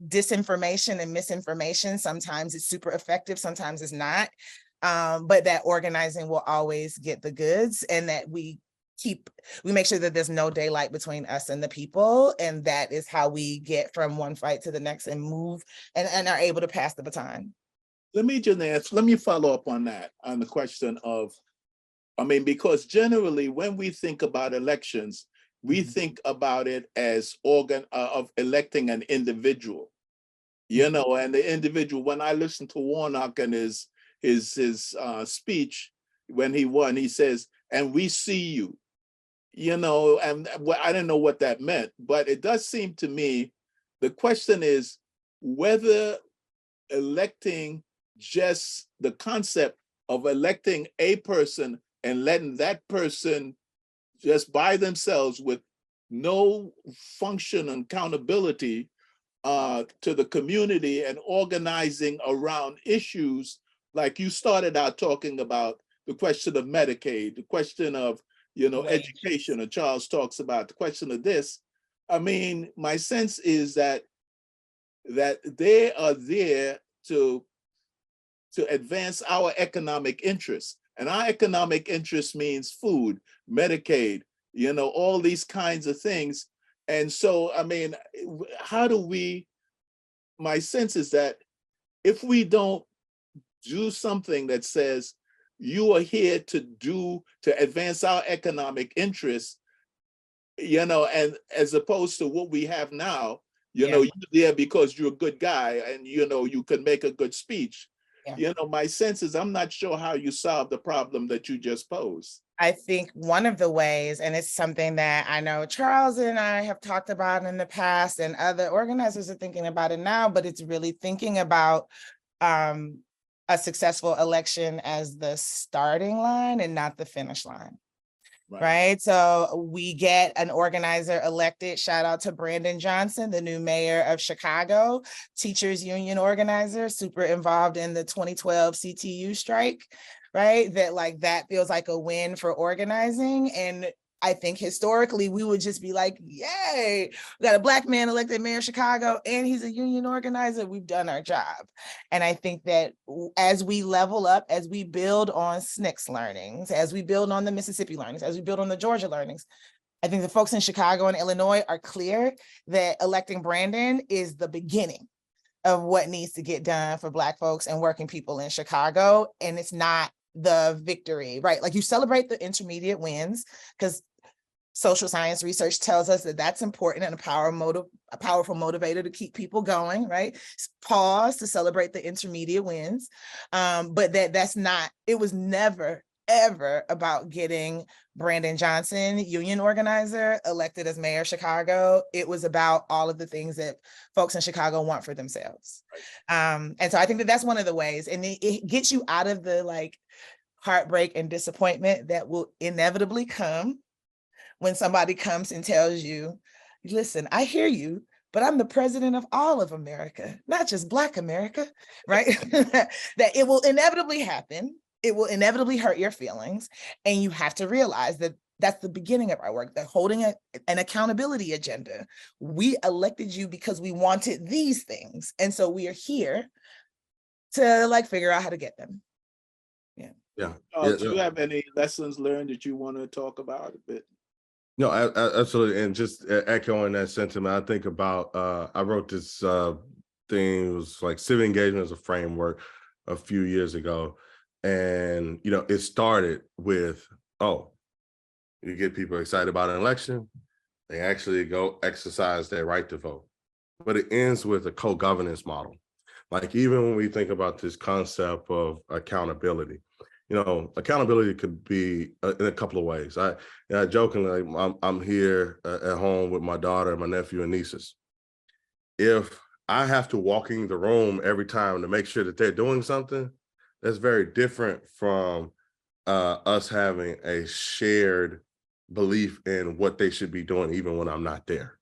disinformation and misinformation, sometimes it's super effective, sometimes it's not, but that organizing will always get the goods, and that we make sure that there's no daylight between us and the people, and that is how we get from one fight to the next and move and are able to pass the baton. Let me follow up on that, on the question of, because generally when we think about elections, we think about it as of electing an individual, and the individual. When I listened to Warnock and his speech when he won, he says, "And we see you," and I didn't know what that meant, but it does seem to me the question is whether electing, just the concept of electing a person and letting that person just by themselves with no function and accountability, to the community and organizing around issues like you started out talking about the question of Medicaid, the question of, education, and Charles talks about the question of this. I mean, my sense is that they are there to advance our economic interests. And our economic interest means food, Medicaid, all these kinds of things. And so, I mean, how do we, my sense is that if we don't do something that says, you are here to advance our economic interests, and as opposed to what we have now, you're there because you're a good guy and, you can make a good speech. Yeah. My sense is I'm not sure how you solve the problem that you just posed. I think one of the ways, and it's something that I know Charles and I have talked about in the past and other organizers are thinking about it now, but it's really thinking about a successful election as the starting line and not the finish line. Right. So we get an organizer elected. Shout out to Brandon Johnson, the new mayor of Chicago, teachers union organizer, super involved in the 2012 CTU strike. Right. That feels like a win for organizing. And I think historically we would just be like, yay, we got a Black man elected mayor of Chicago and he's a union organizer. We've done our job. And I think that as we level up, as we build on SNCC learnings, as we build on the Mississippi learnings, as we build on the Georgia learnings, I think the folks in Chicago and Illinois are clear that electing Brandon is the beginning of what needs to get done for Black folks and working people in Chicago. And it's not the victory, right? Like you celebrate the intermediate wins because social science research tells us that that's important and a powerful motivator to keep people going, right? Pause to celebrate the intermediate wins. But that's not, it was never, ever about getting Brandon Johnson, union organizer, elected as mayor of Chicago. It was about all of the things that folks in Chicago want for themselves. And so I think that that's one of the ways, and it gets you out of the heartbreak and disappointment that will inevitably come when somebody comes and tells you, listen, I hear you, but I'm the president of all of America, not just Black America, right? That it will inevitably happen. It will inevitably hurt your feelings. And you have to realize that that's the beginning of our work, that holding an accountability agenda. We elected you because we wanted these things. And so we are here to figure out how to get them. Do you have any lessons learned that you want to talk about a bit? No, absolutely. And just echoing that sentiment, I think about, I wrote this thing, it was like civic engagement as a framework a few years ago. And, it started with, you get people excited about an election, they actually go exercise their right to vote. But it ends with a co-governance model. Like even when we think about this concept of accountability, accountability could be in a couple of ways. I jokingly, I'm here at home with my daughter, my nephew, and nieces. If I have to walk in the room every time to make sure that they're doing something, that's very different from us having a shared belief in what they should be doing, even when I'm not there.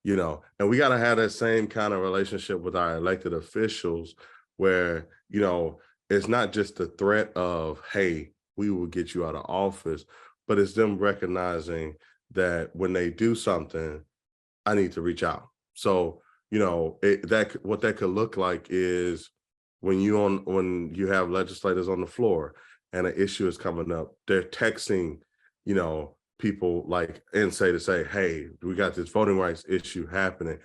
And we got to have that same kind of relationship with our elected officials where, it's not just the threat of, hey, we will get you out of office, but it's them recognizing that when they do something, I need to reach out. So, what that could look like is when you have legislators on the floor and an issue is coming up, they're texting, people to say, hey, we got this voting rights issue happening.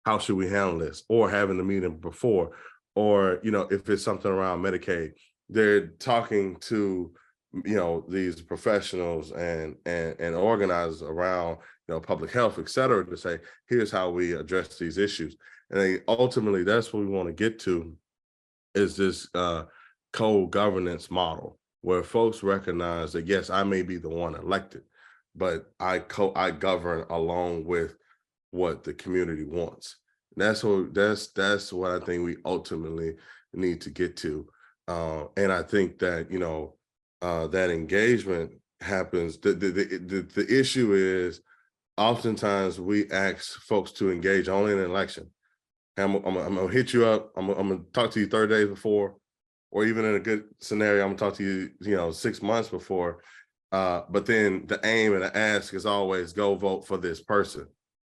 How should we handle this? Or having the meeting before. Or, if it's something around Medicaid, they're talking to, these professionals and organizers around, public health, et cetera, to say, here's how we address these issues. And ultimately, that's what we want to get to, is this co-governance model where folks recognize that, yes, I may be the one elected, but I govern along with what the community wants. That's what I think we ultimately need to get to. And I think that, that engagement happens. The issue is oftentimes we ask folks to engage only in an election, I'm gonna hit you up. I'm gonna talk to you 30 days before, or even in a good scenario, I'm gonna talk to you, 6 months before. But then the aim and the ask is always go vote for this person.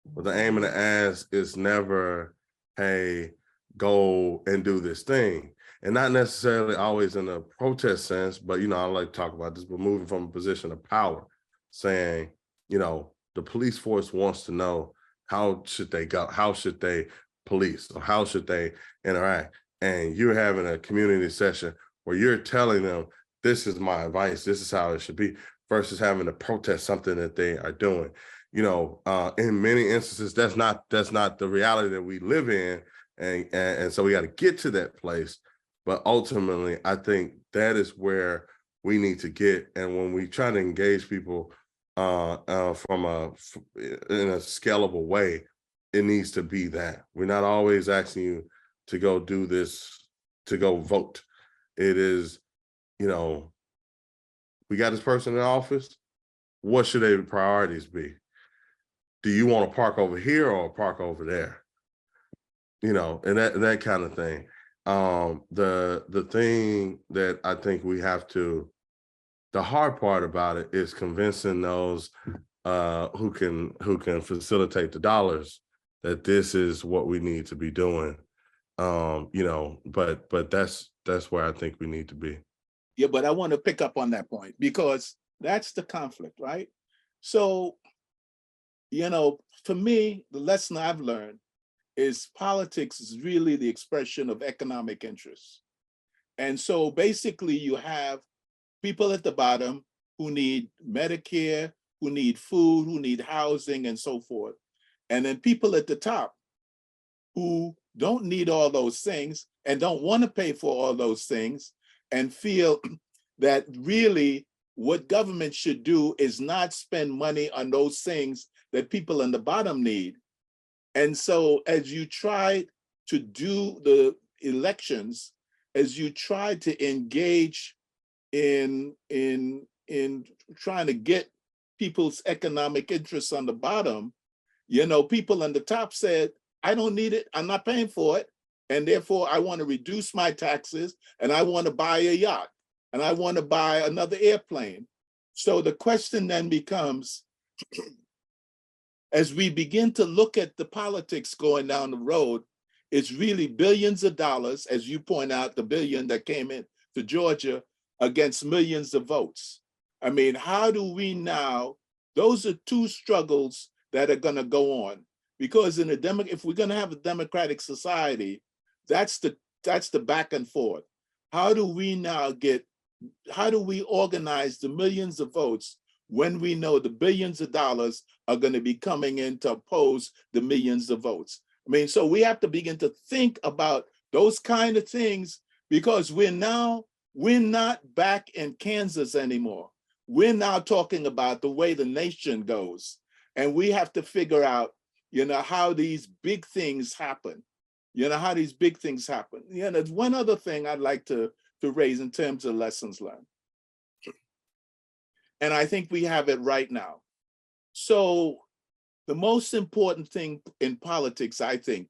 But the aim and the ask is never, hey, go and do this thing. And not necessarily always in a protest sense, but I like to talk about this, but moving from a position of power, saying, the police force wants to know how should they go, how should they police, or how should they interact. And you're having a community session where you're telling them, this is my advice, this is how it should be, versus having to protest something that they are doing. In many instances, that's not the reality that we live in. And so we got to get to that place. But ultimately, I think that is where we need to get. And when we try to engage people in a scalable way, it needs to be that. We're not always asking you to go do this, to go vote. It is, we got this person in office. What should their priorities be? Do you want to park over here or park over there? And that kind of thing. The thing that I think we have to, the hard part about it is convincing those who can facilitate the dollars that this is what we need to be doing. But that's where I think we need to be. Yeah, but I want to pick up on that point because that's the conflict, right? So, for me, the lesson I've learned is politics is really the expression of economic interests. And so basically you have people at the bottom who need Medicare, who need food, who need housing and so forth. And then people at the top who don't need all those things and don't want to pay for all those things and feel that really what government should do is not spend money on those things that people on the bottom need. And so as you try to do the elections, as you try to engage in trying to get people's economic interests on the bottom, people on the top said, I don't need it, I'm not paying for it. And therefore I want to reduce my taxes and I want to buy a yacht and I want to buy another airplane. So the question then becomes, as we begin to look at the politics going down the road, it's really billions of dollars, as you point out, the billion that came in to Georgia against millions of votes. I mean, how do we now, those are two struggles that are gonna go on. Because if we're gonna have a democratic society, that's the back and forth. How do we organize the millions of votes when we know the billions of dollars are going to be coming in to oppose the millions of votes? I mean, so we have to begin to think about those kind of things because we're not back in Kansas anymore. We're now talking about the way the nation goes. And we have to figure out, how these big things happen. There's one other thing I'd like to raise in terms of lessons learned. And I think we have it right now. So the most important thing in politics, I think,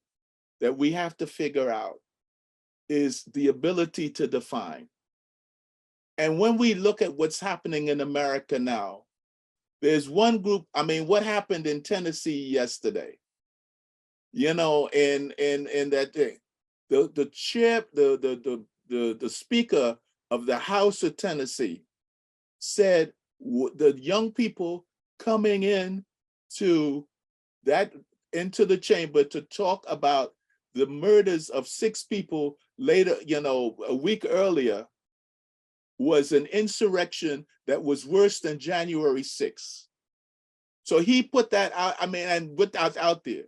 that we have to figure out is the ability to define. And when we look at what's happening in America now, there's one group, what happened in Tennessee yesterday? In that thing, the Speaker of the House of Tennessee said the young people coming into the chamber to talk about the murders of 6 people later, a week earlier, was an insurrection that was worse than January 6th. So he put that out, and put that out there.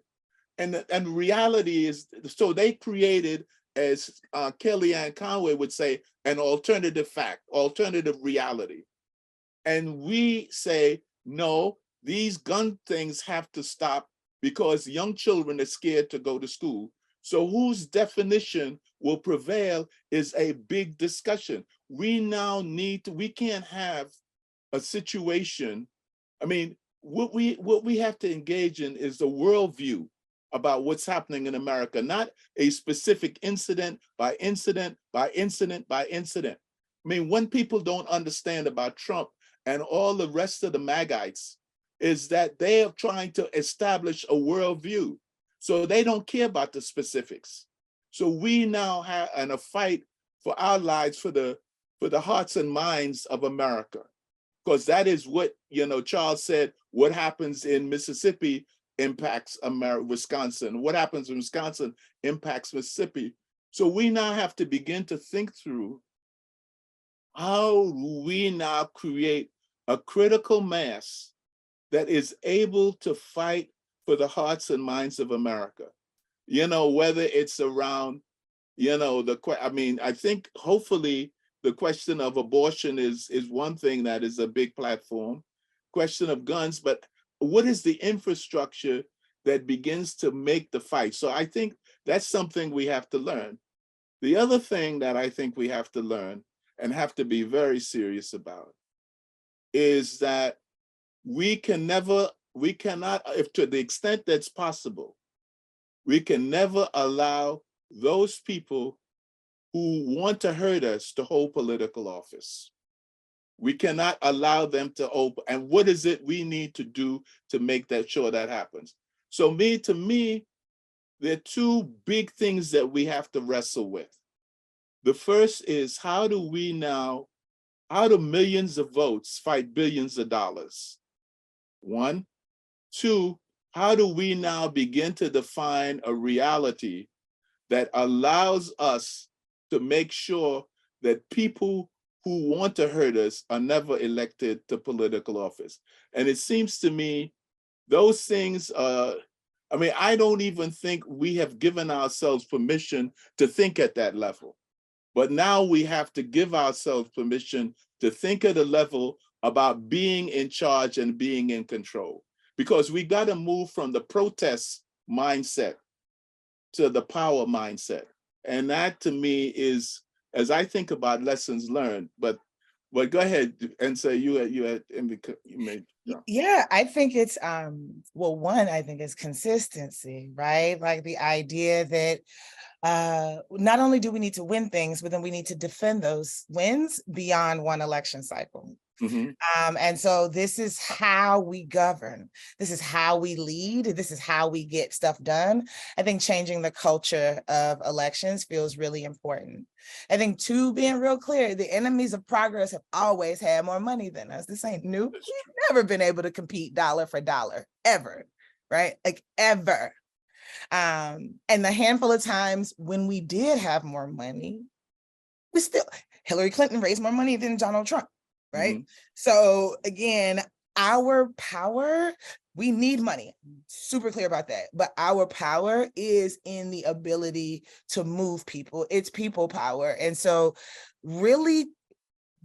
And the reality is, so they created, as Kellyanne Conway would say, an alternative fact, alternative reality. And we say, no, these gun things have to stop because young children are scared to go to school. So whose definition will prevail is a big discussion. We now we can't have a situation. What we have to engage in is the worldview about what's happening in America, not a specific incident by incident by incident by incident. I mean, when people don't understand about Trump and all the rest of the MAGites is that they are trying to establish a worldview. So they don't care about the specifics. So we now have a fight for our lives, for the hearts and minds of America. Because that is what, Charles said, what happens in Mississippi impacts Wisconsin. What happens in Wisconsin impacts Mississippi. So we now have to begin to think through how we now create a critical mass that is able to fight for the hearts and minds of America. Whether it's around, I think hopefully the question of abortion is one thing that is a big platform, question of guns, but what is the infrastructure that begins to make the fight? So I think that's something we have to learn. The other thing that I think we have to learn and have to be very serious about is that we cannot, if to the extent that's possible, we can never allow those people who want to hurt us to hold political office. We cannot allow them to open. And what is it we need to do to make sure that happens? So to me, there are two big things that we have to wrestle with. The first is how do millions of votes fight billions of dollars? One. Two, how do we now begin to define a reality that allows us to make sure that people who want to hurt us are never elected to political office? And it seems to me those things, I don't even think we have given ourselves permission to think at that level. But now we have to give ourselves permission to think at a level about being in charge and being in control. Because we got to move from the protest mindset to the power mindset. And that to me is, as I think about lessons learned, but go ahead and say you made. Yeah, I think it's, one, I think it's consistency, right? Like the idea that not only do we need to win things, but then we need to defend those wins beyond one election cycle. Mm-hmm. And so this is how we govern. This is how we lead. This is how we get stuff done. I think changing the culture of elections feels really important. I think two, being real clear, the enemies of progress have always had more money than us. This ain't new. We've never been able to compete dollar for dollar, ever, right? Like ever. And the handful of times when we did have more money, Hillary Clinton raised more money than Donald Trump. Right. Mm-hmm. So again, our power, we need money. Super clear about that. But our power is in the ability to move people. It's people power. And so really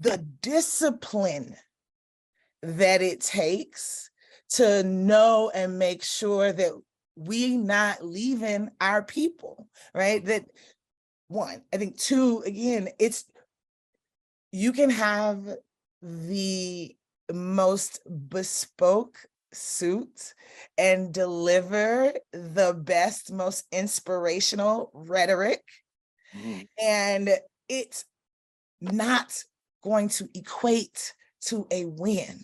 the discipline that it takes to know and make sure that we not leaving our people, right? That one, I think two, again, you can have the most bespoke suit and deliver the best, most inspirational rhetoric. Mm-hmm. And it's not going to equate to a win.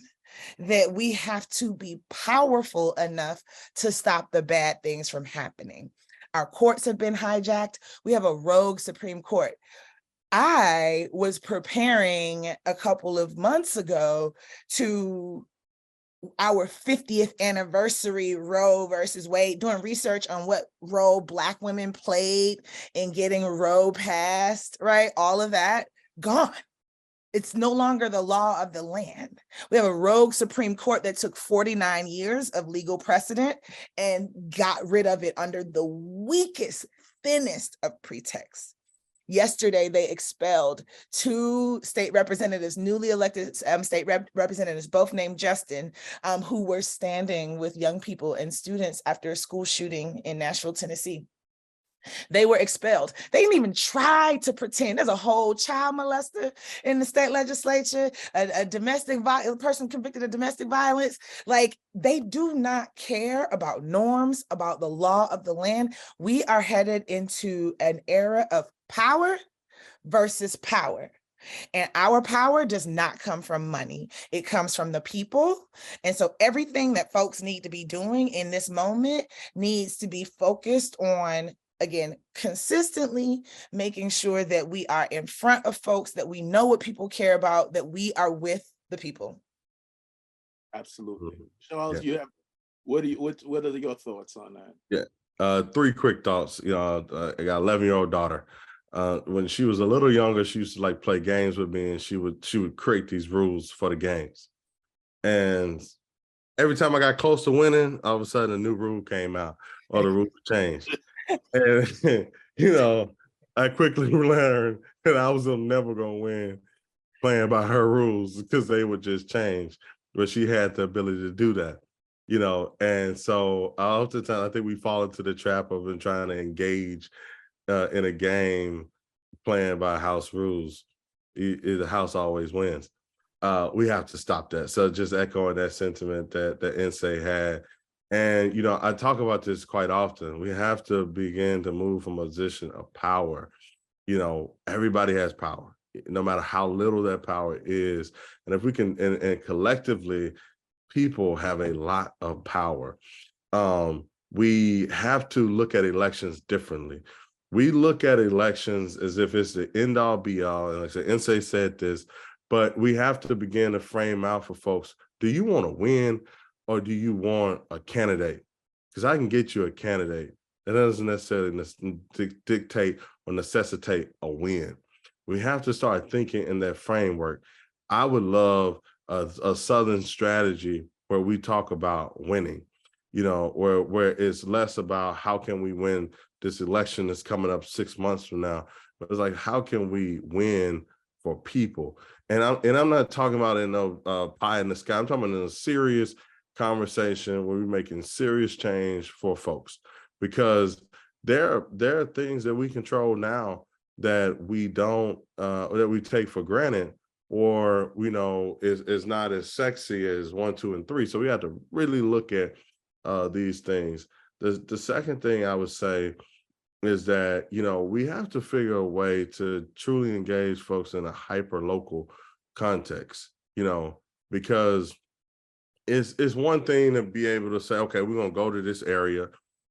That we have to be powerful enough to stop the bad things from happening. Our courts have been hijacked. We have a rogue Supreme Court. I was preparing a couple of months ago to our 50th anniversary Roe versus Wade, doing research on what role Black women played in getting Roe passed, right? All of that, gone. It's no longer the law of the land. We have a rogue Supreme Court that took 49 years of legal precedent and got rid of it under the weakest, thinnest of pretexts. Yesterday, they expelled two state representatives, newly elected state representatives, both named Justin, who were standing with young people and students after a school shooting in Nashville, Tennessee. They were expelled. They didn't even try to pretend. There's a whole child molester in the state legislature, a domestic violence person convicted of domestic violence. Like, they do not care about norms, about the law of the land. We are headed into an era of power versus power. And our power does not come from money. It comes from the people. And so everything that folks need to be doing in this moment needs to be focused on, again, consistently making sure that we are in front of folks, that we know what people care about, that we are with the people. Absolutely. Charles, you have, what are your thoughts on that? Yeah. 3 quick thoughts. I got an 11-year-old daughter. When she was a little younger, she used to like play games with me, and she would create these rules for the games. And every time I got close to winning, all of a sudden a new rule came out or the rules changed. And, I quickly learned that I was never going to win playing by her rules because they would just change. But she had the ability to do that, And so oftentimes I think we fall into the trap of trying to engage in a game playing by house rules. The house always wins. We have to stop that. So just echoing that sentiment that NSA had. And, I talk about this quite often. We have to begin to move from a position of power. Everybody has power, no matter how little that power is. And if we can, and collectively, people have a lot of power. We have to look at elections differently. We look at elections as if it's the end all be all. And like I said, NSA said this, but we have to begin to frame out for folks, do you want to win or do you want a candidate? Because I can get you a candidate. That doesn't necessarily dictate or necessitate a win. We have to start thinking in that framework. I would love a Southern strategy where we talk about winning, where it's less about how can we win this election that's coming up 6 months from now, but it's like, how can we win for people? And I'm not talking about in no pie in the sky. I'm talking about in a serious conversation where we're making serious change for folks, because there are things that we control now that we don't that we take for granted, or is not as sexy as 1, 2, and 3. So we have to really look at these things. The second thing I would say is that, we have to figure a way to truly engage folks in a hyper local context, because it's one thing to be able to say, okay, we're going to go to this area.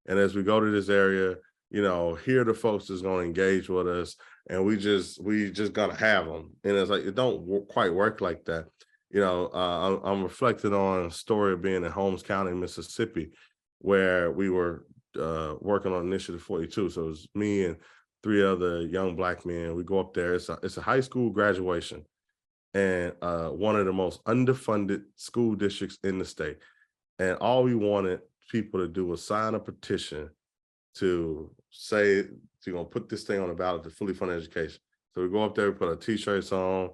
And as we go to this area, here are the folks that's going to engage with us, and we just got to have them. And it's like, it don't quite work like that. I'm reflecting on a story of being in Holmes County, Mississippi, where we were working on Initiative 42. So it was me and 3 other young Black men. We go up there. It's a high school graduation, and one of the most underfunded school districts in the state. And all we wanted people to do was sign a petition to say, you're going to put this thing on the ballot to fully fund education. So we go up there, we put our t-shirts on,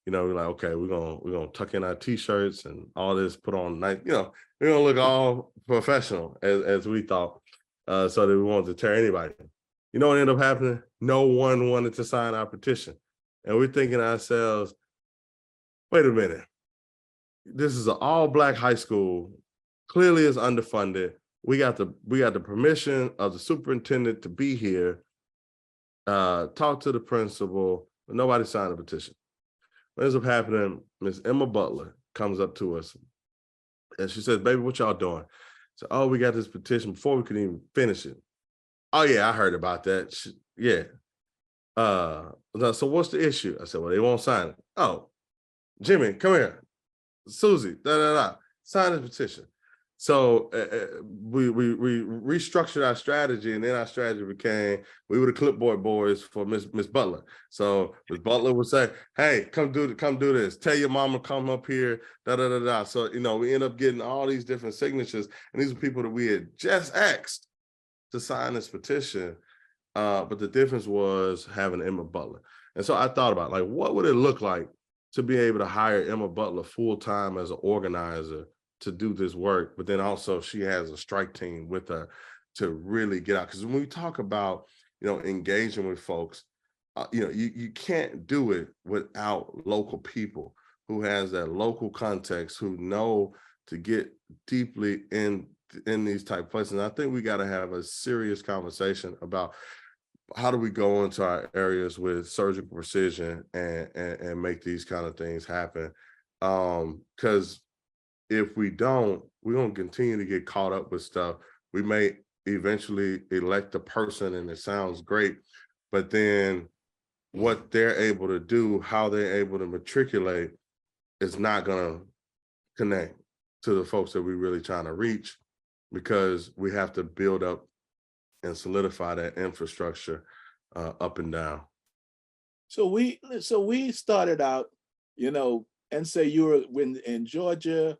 we're like, okay, we're gonna tuck in our t-shirts and all this, put on nice, we're gonna look all professional as we thought, so that we wanted to tear anybody. What ended up happening? No one wanted to sign our petition. And we're thinking to ourselves, wait a minute, this is an all-Black high school, clearly is underfunded. We got the permission of the superintendent to be here, talk to the principal, but nobody signed a petition. What ends up happening, Miss Emma Butler comes up to us and she says, baby, what y'all doing? So, oh, we got this petition before we could even finish it. Oh yeah, I heard about that. Yeah. So what's the issue? I said, well, they won't sign it. Oh, Jimmy, come here. Susie, sign this petition. So we restructured our strategy, and then our strategy became, we were the clipboard boys for Miss Butler. So Miss Butler would say, hey, come do this. Tell your mama come up here, So, we end up getting all these different signatures, and these are people that we had just asked to sign this petition. But the difference was having Emma Butler. And so I thought about, like, what would it look like to be able to hire Emma Butler full-time as an organizer to do this work, but then also she has a strike team with her to really get out. Because when we talk about engaging with folks. You can't do it without local people who has that local context, who know to get deeply in these type places. And I think we got to have a serious conversation about how do we go into our areas with surgical precision and make these kind of things happen. Because if we don't, we're going to continue to get caught up with stuff. We may eventually elect a person and it sounds great, but then what they're able to do, how they're able to matriculate, is not going to connect to the folks that we're really trying to reach, because we have to build up and solidify that infrastructure up and down. So we started out, and say you were in Georgia,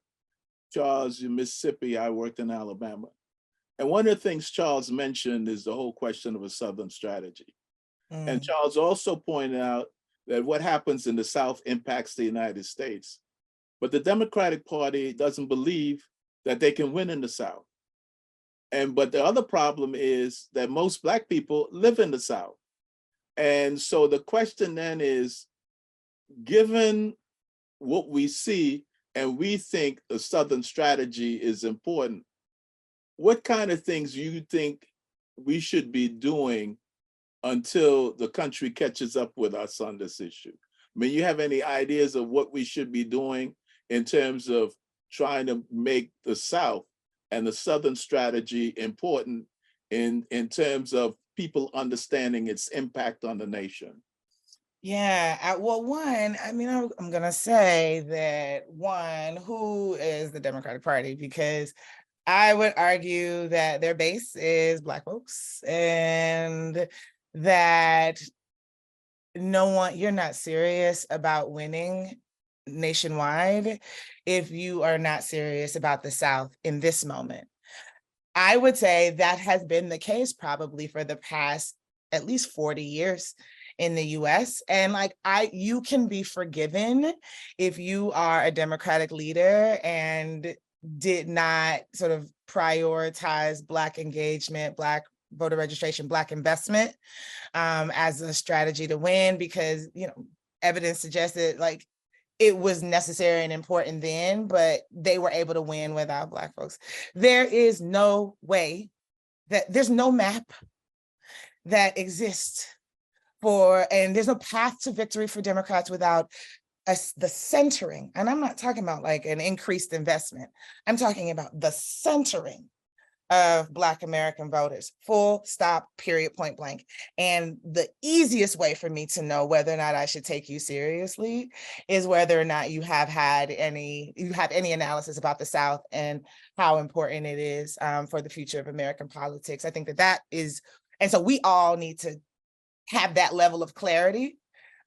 Charles, in Mississippi. I worked in Alabama. And one of the things Charles mentioned is the whole question of a Southern strategy. And Charles also pointed out that what happens in the South impacts the United States. But the Democratic Party doesn't believe that they can win in the South. But the other problem is that most Black people live in the South. And so the question then is, given what we see and we think the Southern strategy is important, what kind of things do you think we should be doing until the country catches up with us on this issue? I mean, you have any ideas of what we should be doing in terms of trying to make the South and the Southern strategy important in terms of people understanding its impact on the nation? Yeah, well, one, I mean, I'm going to say that one, who is the Democratic Party? Because I would argue that their base is Black folks, and that you're not serious about winning nationwide if you are not serious about the South in this moment. I would say that has been the case probably for the past at least 40 years in the US. And you can be forgiven if you are a Democratic leader and did not sort of prioritize Black engagement, Black voter registration, Black investment as a strategy to win, because evidence suggests that it was necessary and important then, but they were able to win without Black folks. There is no way there's no map that exists and there's no path to victory for Democrats without the centering. And I'm not talking about an increased investment. I'm talking about the centering of Black American voters, full stop, period, point blank. And the easiest way for me to know whether or not I should take you seriously is whether or not you have any analysis about the South and how important it is for the future of American politics. I think that is, and so we all need to have that level of clarity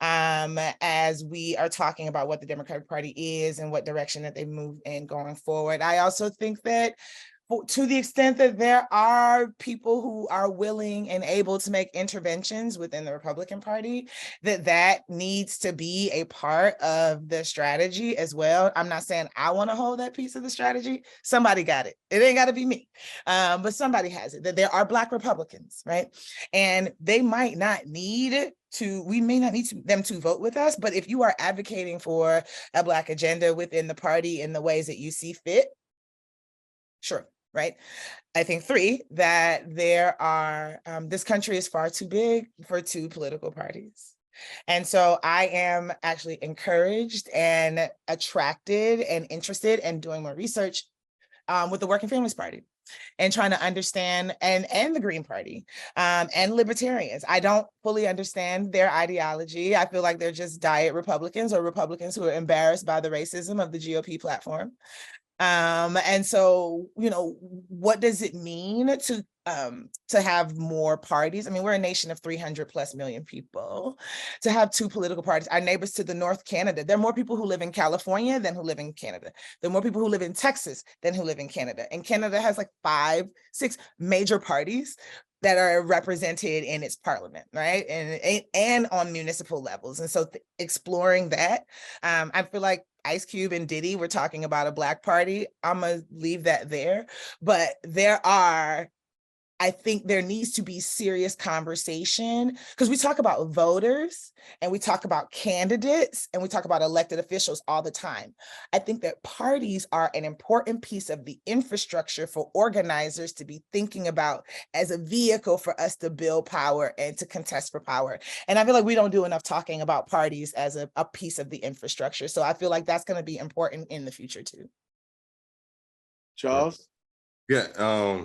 as we are talking about what the Democratic Party is and what direction that they move in going forward. I also think that to the extent that there are people who are willing and able to make interventions within the Republican Party, that needs to be a part of the strategy as well. I'm not saying I want to hold that piece of the strategy. Somebody got it. It ain't got to be me, but somebody has it. That there are Black Republicans, right? And they might not need we may not need them to vote with us, but if you are advocating for a Black agenda within the party in the ways that you see fit, sure. Right. I think three, that there are, this country is far too big for two political parties. And so I am actually encouraged and attracted and interested in doing more research with the Working Families Party and trying to understand, and the Green Party and libertarians. I don't fully understand their ideology. I feel like they're just diet Republicans, or Republicans who are embarrassed by the racism of the GOP platform. And so, what does it mean to have more parties? I mean, we're a nation of 300+ million people. To have two political parties, our neighbors to the north, Canada, there are more people who live in California than who live in Canada. There are more people who live in Texas than who live in Canada. And Canada has 5, 6 major parties that are represented in its parliament, right? And on municipal levels. And so exploring that, I feel like Ice Cube and Diddy were talking about a Black party. I'm gonna leave that there, but there are I think there needs to be serious conversation, because we talk about voters and we talk about candidates and we talk about elected officials all the time. I think that parties are an important piece of the infrastructure for organizers to be thinking about as a vehicle for us to build power and to contest for power. And I feel like we don't do enough talking about parties as a piece of the infrastructure. So I feel like that's going to be important in the future too. Charles? Yeah,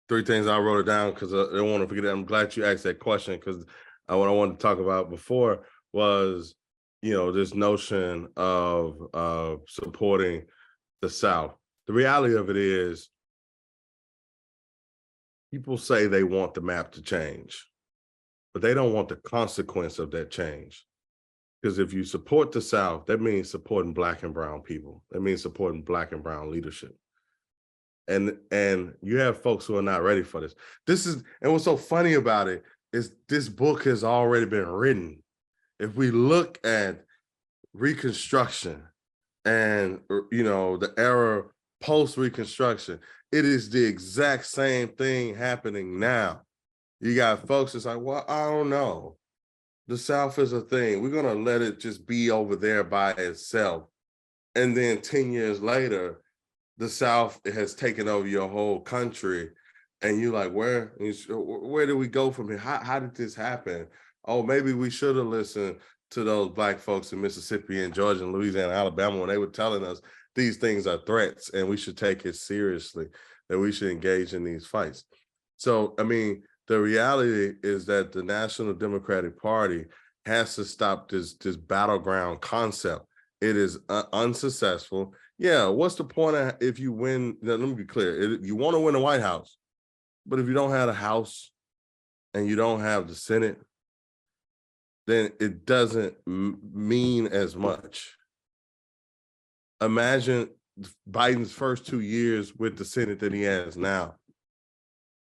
three things I wrote it down because I don't want to forget it. I'm glad you asked that question, because what I wanted to talk about before was, this notion of supporting the South. The reality of it is, people say they want the map to change, but they don't want the consequence of that change. Because if you support the South, that means supporting Black and brown people. That means supporting Black and brown leadership. And you have folks who are not ready for this. And what's so funny about it is this book has already been written. If we look at Reconstruction and, the era post-Reconstruction, it is the exact same thing happening now. You got folks that's like, well, I don't know. The South is a thing. We're going to let it just be over there by itself. And then 10 years later, the South has taken over your whole country, and you're like, where do we go from here? How did this happen? Oh, maybe we should have listened to those Black folks in Mississippi and Georgia and Louisiana, Alabama, when they were telling us these things are threats and we should take it seriously, that we should engage in these fights. So, the reality is that the National Democratic Party has to stop this battleground concept. It is unsuccessful. Yeah, what's the point if you win? Let me be clear. You want to win the White House, but if you don't have a House and you don't have the Senate, then it doesn't mean as much. Imagine Biden's first 2 years with the Senate that he has now.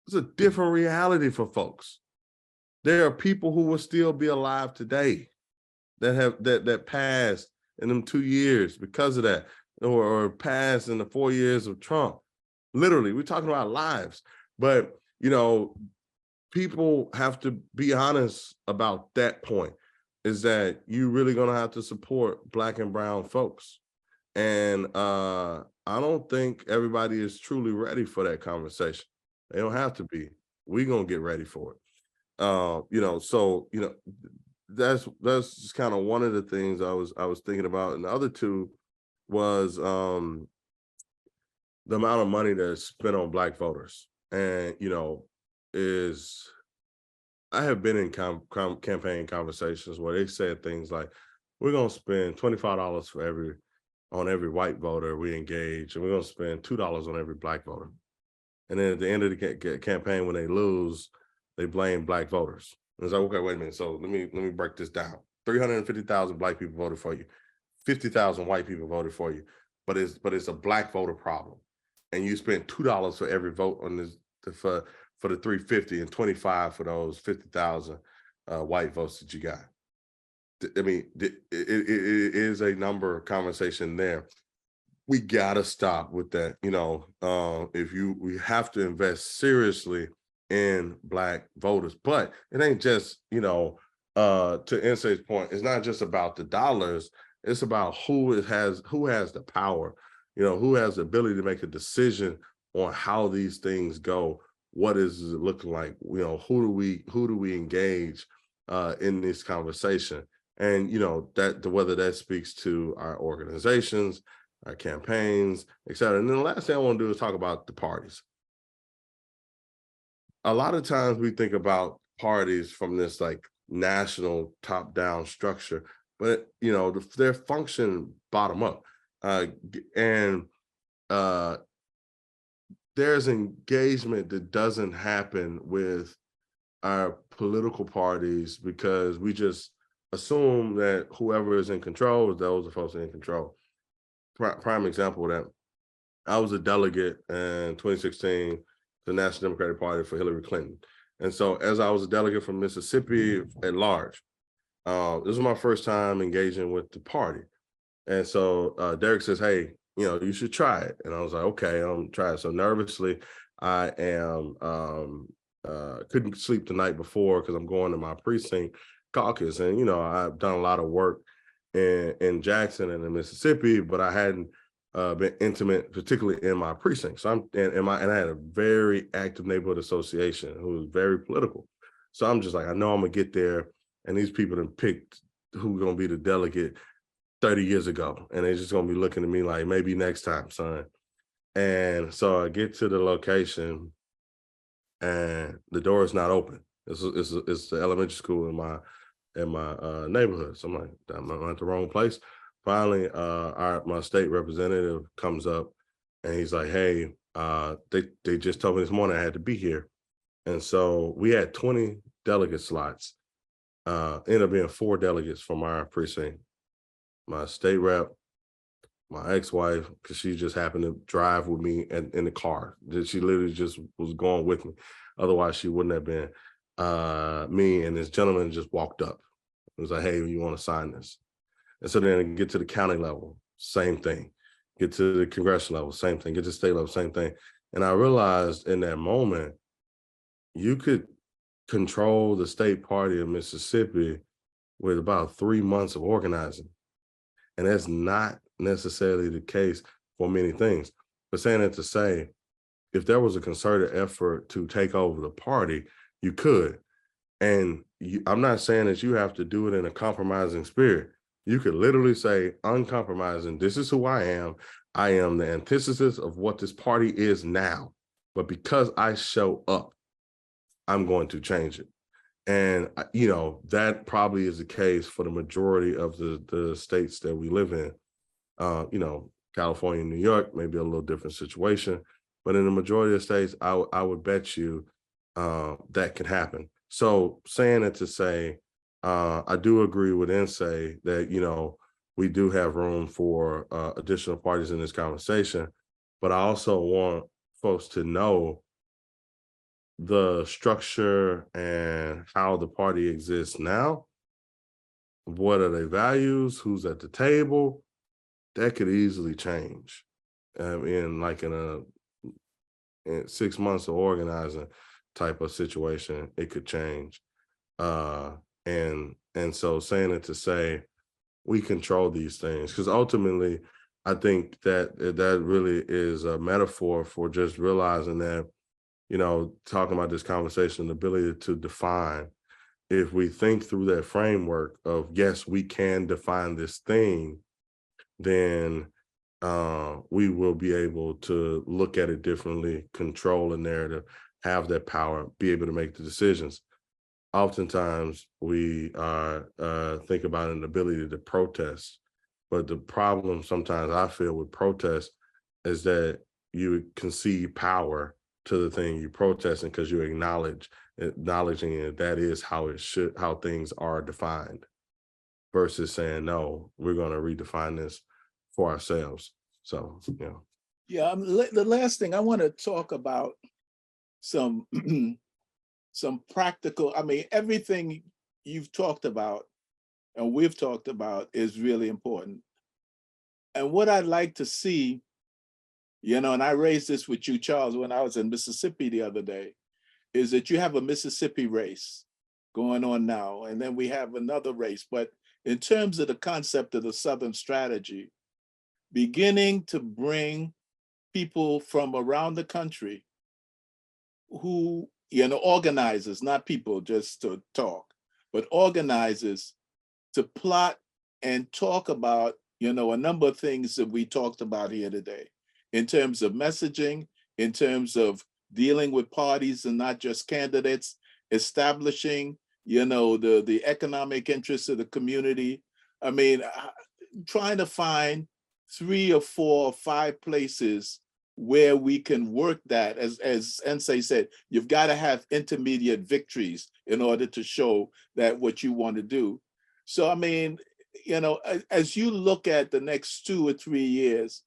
It's a different reality for folks. There are people who will still be alive today that passed in them 2 years because of that, or passed in the 4 years of Trump. Literally, we're talking about lives. But, people have to be honest about that point, is that you're really going to have to support Black and brown folks. And I don't think everybody is truly ready for that conversation. They don't have to be. We're going to get ready for it. That's just kind of one of the things I was thinking about. And the other two was the amount of money that's spent on Black voters. And, I have been in campaign conversations where they said things like, we're going to spend $25 on every white voter we engage, and we're going to spend $2 on every Black voter. And then at the end of the campaign, when they lose, they blame Black voters. And it's like, okay, wait a minute. So let me break this down. 350,000 Black people voted for you. 50,000 white people voted for you. But it's a Black voter problem. And you spend $2 for every vote on this for the 350 and 25 for those 50,000 white votes that you got. It is a number conversation there. We gotta stop with that. We have to invest seriously in Black voters, but it ain't just, to NSA's point, it's not just about the dollars. It's about who has the power, who has the ability to make a decision on how these things go. What is it looking like? Who do we engage in this conversation? And whether that speaks to our organizations, our campaigns, et cetera. And then the last thing I want to do is talk about the parties. A lot of times we think about parties from this like national top-down structure, but their function bottom up, and there's engagement that doesn't happen with our political parties because we just assume that whoever is in control, those are folks in control. Prime example of that, I was a delegate in 2016 to the National Democratic Party for Hillary Clinton. And so as I was a delegate from Mississippi at large, this was my first time engaging with the party. And so Derek says, hey, you should try it. And I was like, okay, I'm trying. So nervously, I am couldn't sleep the night before because I'm going to my precinct caucus, and I've done a lot of work in Jackson and in Mississippi, but I hadn't been intimate, particularly in my precinct. So and I had a very active neighborhood association who was very political. So I'm just like, I know I'm gonna get there, and these people have picked who's gonna be the delegate 30 years ago, and they're just gonna be looking at me like, maybe next time, son. And so I get to the location, and the door is not open. It's the elementary school in my neighborhood. So I'm like, I'm at the wrong place. Finally, my state representative comes up, and he's like, hey, they just told me this morning I had to be here. And so we had 20 delegate slots. Ended up being 4 delegates from our precinct. My state rep, my ex-wife, because she just happened to drive with me in the car. She literally just was going with me. Otherwise, she wouldn't have been. Me and this gentleman just walked up. It was like, hey, you want to sign this? And so then get to the county level, same thing. Get to the congressional level, same thing. Get to the state level, same thing. And I realized in that moment, you could control the state party of Mississippi with about 3 months of organizing. And that's not necessarily the case for many things. But saying it to say, if there was a concerted effort to take over the party, you could. And I'm not saying that you have to do it in a compromising spirit. You could literally say, uncompromising, this is who I am. I am the antithesis of what this party is now. But because I show up, I'm going to change it. And, that probably is the case for the majority of the states that we live in. California, New York, maybe a little different situation. But in the majority of states, I would bet you that can happen. So saying it to say, I do agree with NSA that, we do have room for additional parties in this conversation. But I also want folks to know the structure and how the party exists now. What are their values? Who's at the table? That could easily change in 6 months of organizing type of situation. It could change. And so saying it to say we control these things, because ultimately I think that really is a metaphor for just realizing that, talking about this conversation, the ability to define. If we think through that framework of, yes, we can define this thing, then we will be able to look at it differently, control a narrative, have that power, be able to make the decisions. Oftentimes we think about an ability to protest, but the problem sometimes I feel with protest is that you concede power to the thing you protesting because you acknowledging it, that is how things are defined, versus saying, no, we're going to redefine this for ourselves. So, Yeah, the last thing I want to talk about some practical, everything you've talked about and we've talked about is really important. And what I'd like to see, and I raised this with you, Charles, when I was in Mississippi the other day, is that you have a Mississippi race going on now, and then we have another race. But in terms of the concept of the Southern strategy, beginning to bring people from around the country who, organizers, not people just to talk, but organizers to plot and talk about, a number of things that we talked about here today, in terms of messaging, in terms of dealing with parties and not just candidates, establishing, the economic interests of the community. Trying to find 3 or 4 or 5 places where we can work that, as Nsé said, you've got to have intermediate victories in order to show that what you want to do. So, as you look at the next 2 or 3 years,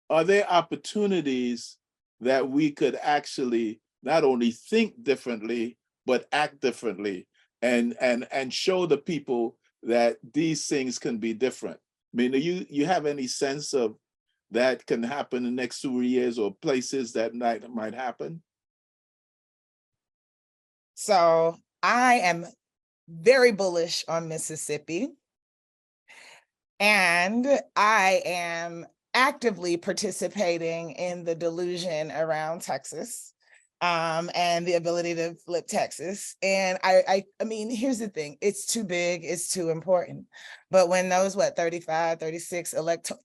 are there opportunities that we could actually not only think differently, but act differently and show the people that these things can be different? Do you have any sense of that can happen in the next 2 years, or places that might happen? So I am very bullish on Mississippi, and I am actively participating in the delusion around Texas, and the ability to flip Texas. And I mean, here's the thing, it's too big, it's too important. But when those, 35, 36,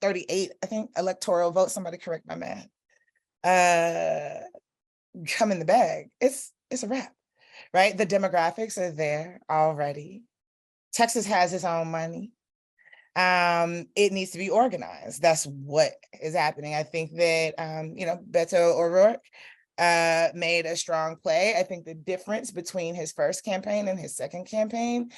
38, I think, electoral votes, somebody correct my math, come in the bag, it's a wrap, right? The demographics are there already. Texas has its own money. It needs to be organized. That's what is happening. I think that, Beto O'Rourke made a strong play. I think the difference between his first campaign and his second campaign,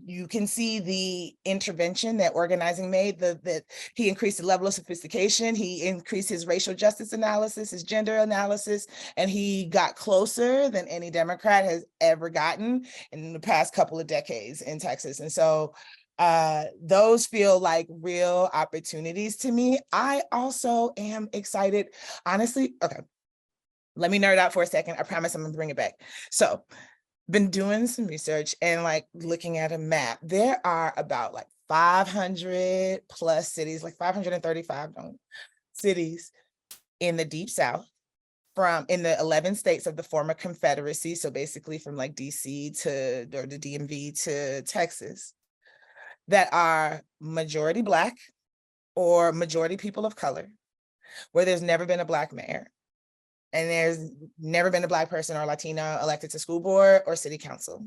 you can see the intervention that organizing made, that he increased the level of sophistication, he increased his racial justice analysis, his gender analysis, and he got closer than any Democrat has ever gotten in the past couple of decades in Texas. And so those feel like real opportunities to me. I also am excited, honestly. Okay, let me nerd out for a second. I promise I'm gonna bring it back. So, been doing some research and like looking at a map. There are about like 500 plus cities, like 535 cities in the Deep South, in the 11 states of the former Confederacy. So basically from like DC or the DMV to Texas, that are majority Black or majority people of color, where there's never been a Black mayor, and there's never been a Black person or Latino elected to school board or city council.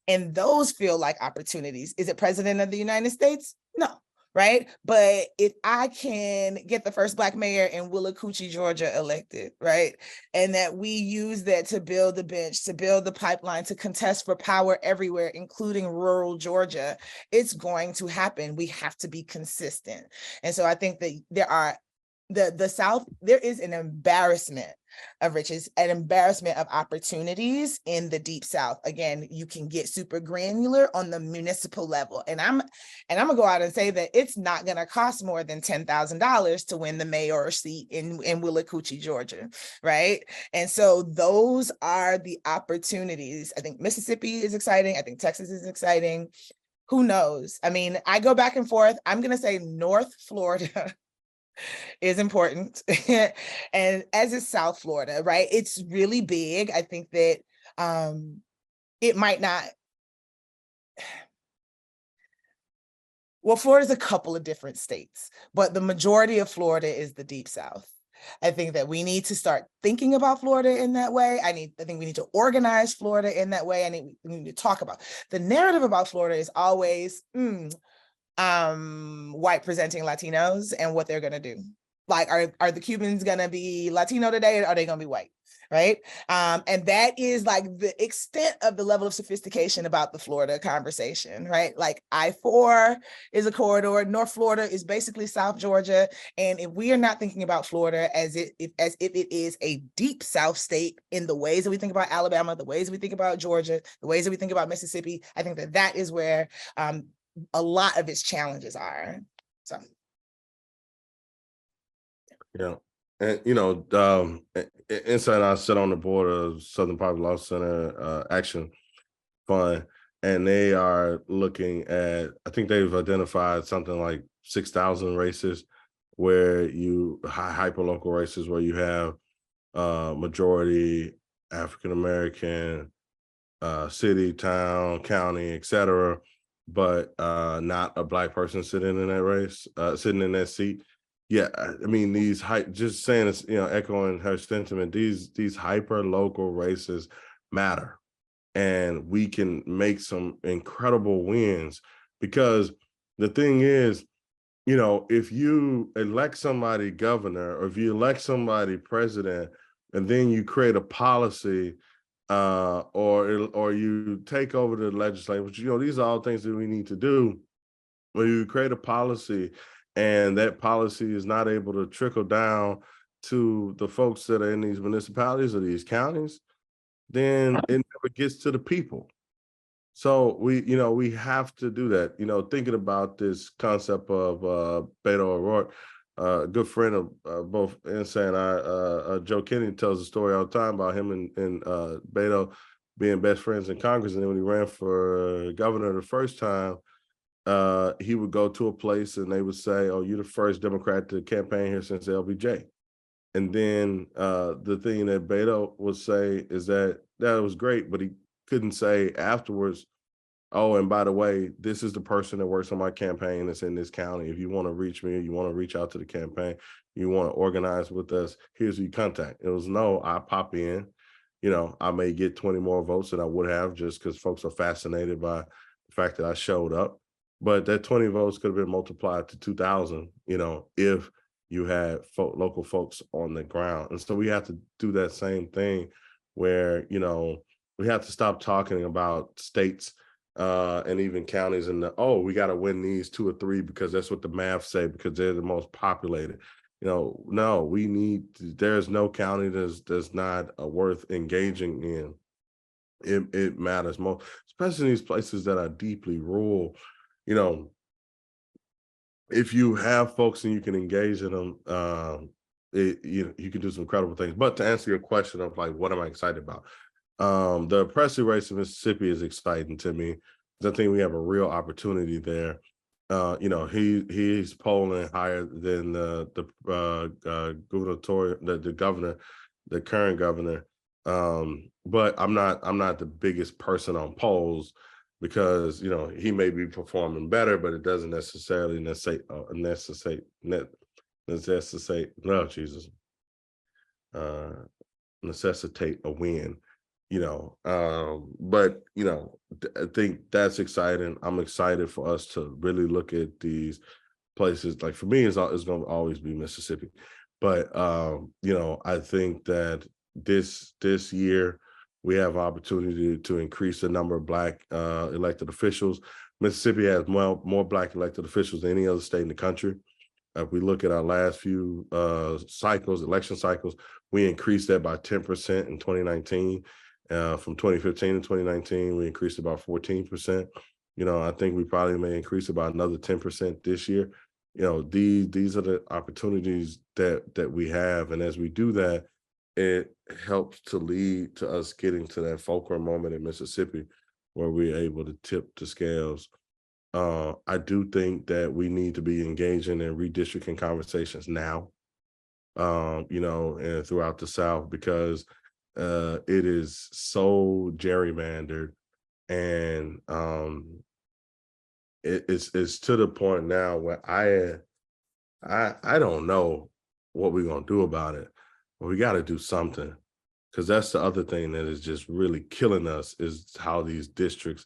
And those feel like opportunities. Is it president of the United States? No, right? But if I can get the first Black mayor in Willacoochee, Georgia elected, right? And that we use that to build the bench, to build the pipeline, to contest for power everywhere, including rural Georgia, it's going to happen. We have to be consistent. And so I think that there are, the South, there is an embarrassment of riches, an embarrassment of opportunities in the Deep South. Again, you can get super granular on the municipal level. And I'm gonna go out and say that it's not gonna cost more than $10,000 to win the mayor seat in Willacoochee, Georgia, right? And so those are the opportunities. I think Mississippi is exciting. I think Texas is exciting. Who knows? I mean, I go back and forth. I'm gonna say North Florida is important, and as is South Florida, right? It's really big. I think that it might not, well, Florida's a couple of different states, but the majority of Florida is the Deep South. I think that we need to start thinking about Florida in that way. I think we need to organize Florida in that way. We need to talk about the narrative about Florida is always white presenting Latinos and what they're gonna do. Like, are the Cubans gonna be Latino today, or are they gonna be white? Right. And that is like the extent of the level of sophistication about the Florida conversation, right? Like I-4 is a corridor. North Florida is basically South Georgia. And if we are not thinking about Florida as if it is a deep South state in the ways that we think about Alabama, the ways that we think about Georgia, the ways that we think about Mississippi, I think that is where a lot of its challenges are. So. Yeah. And, inside I sit on the board of Southern Poverty Law Center Action Fund, and they are looking at, I think they've identified something like 6,000 races where hyper-local races where you have majority African-American, city, town, county, et cetera, but not a Black person sitting in that race, sitting in that seat. Yeah, I mean, just saying this, echoing her sentiment, these hyper local races matter, and we can make some incredible wins, because the thing is, if you elect somebody governor, or if you elect somebody president, and then you create a policy, or you take over the legislature, which, these are all things that we need to do. When you create a policy and that policy is not able to trickle down to the folks that are in these municipalities or these counties, then it never gets to the people. So we have to do that. Thinking about this concept of Beto O'Rourke, a good friend of both NSA and I, Joe Kennedy, tells a story all the time about him and Beto being best friends in Congress. And then when he ran for governor the first time, he would go to a place and they would say, "Oh, you're the first Democrat to campaign here since LBJ." And then the thing that Beto would say is that was great, but he couldn't say afterwards, "Oh, and by the way, this is the person that works on my campaign that's in this county. If you want to reach me, you want to reach out to the campaign, you want to organize with us, here's who you contact." It was, no, I pop in, I may get 20 more votes than I would have just because folks are fascinated by the fact that I showed up. But that 20 votes could have been multiplied to 2,000, if you had local folks on the ground. And so we have to do that same thing where, we have to stop talking about states and even counties and we got to win these 2 or 3 because that's what the math say, because they're the most populated. No, there's no county that's not worth engaging in. It matters most, especially in these places that are deeply rural. If you have folks and you can engage in them, you can do some incredible things. But to answer your question of like, what am I excited about? The oppressive race in Mississippi is exciting to me. I think we have a real opportunity there. He's polling higher than the governor, the current governor. But I'm not the biggest person on polls because he may be performing better, but it doesn't necessarily necessitate a win. But I think that's exciting. I'm excited for us to really look at these places. Like for me, it's going to always be Mississippi, but I think that this year we have opportunity to increase the number of Black elected officials. Mississippi has more Black elected officials than any other state in the country. If we look at our last few election cycles, we increased that by 10% in 2019. From 2015 to 2019, we increased about 14%. I think we probably may increase about another 10% this year. These are the opportunities that we have. And as we do that, it helps to lead to us getting to that fulcrum moment in Mississippi where we're able to tip the scales. I do think that we need to be engaging in redistricting conversations now, and throughout the South, because it is so gerrymandered, and it's to the point now where I don't know what we're gonna do about it, but we got to do something, because that's the other thing that is just really killing us is how these districts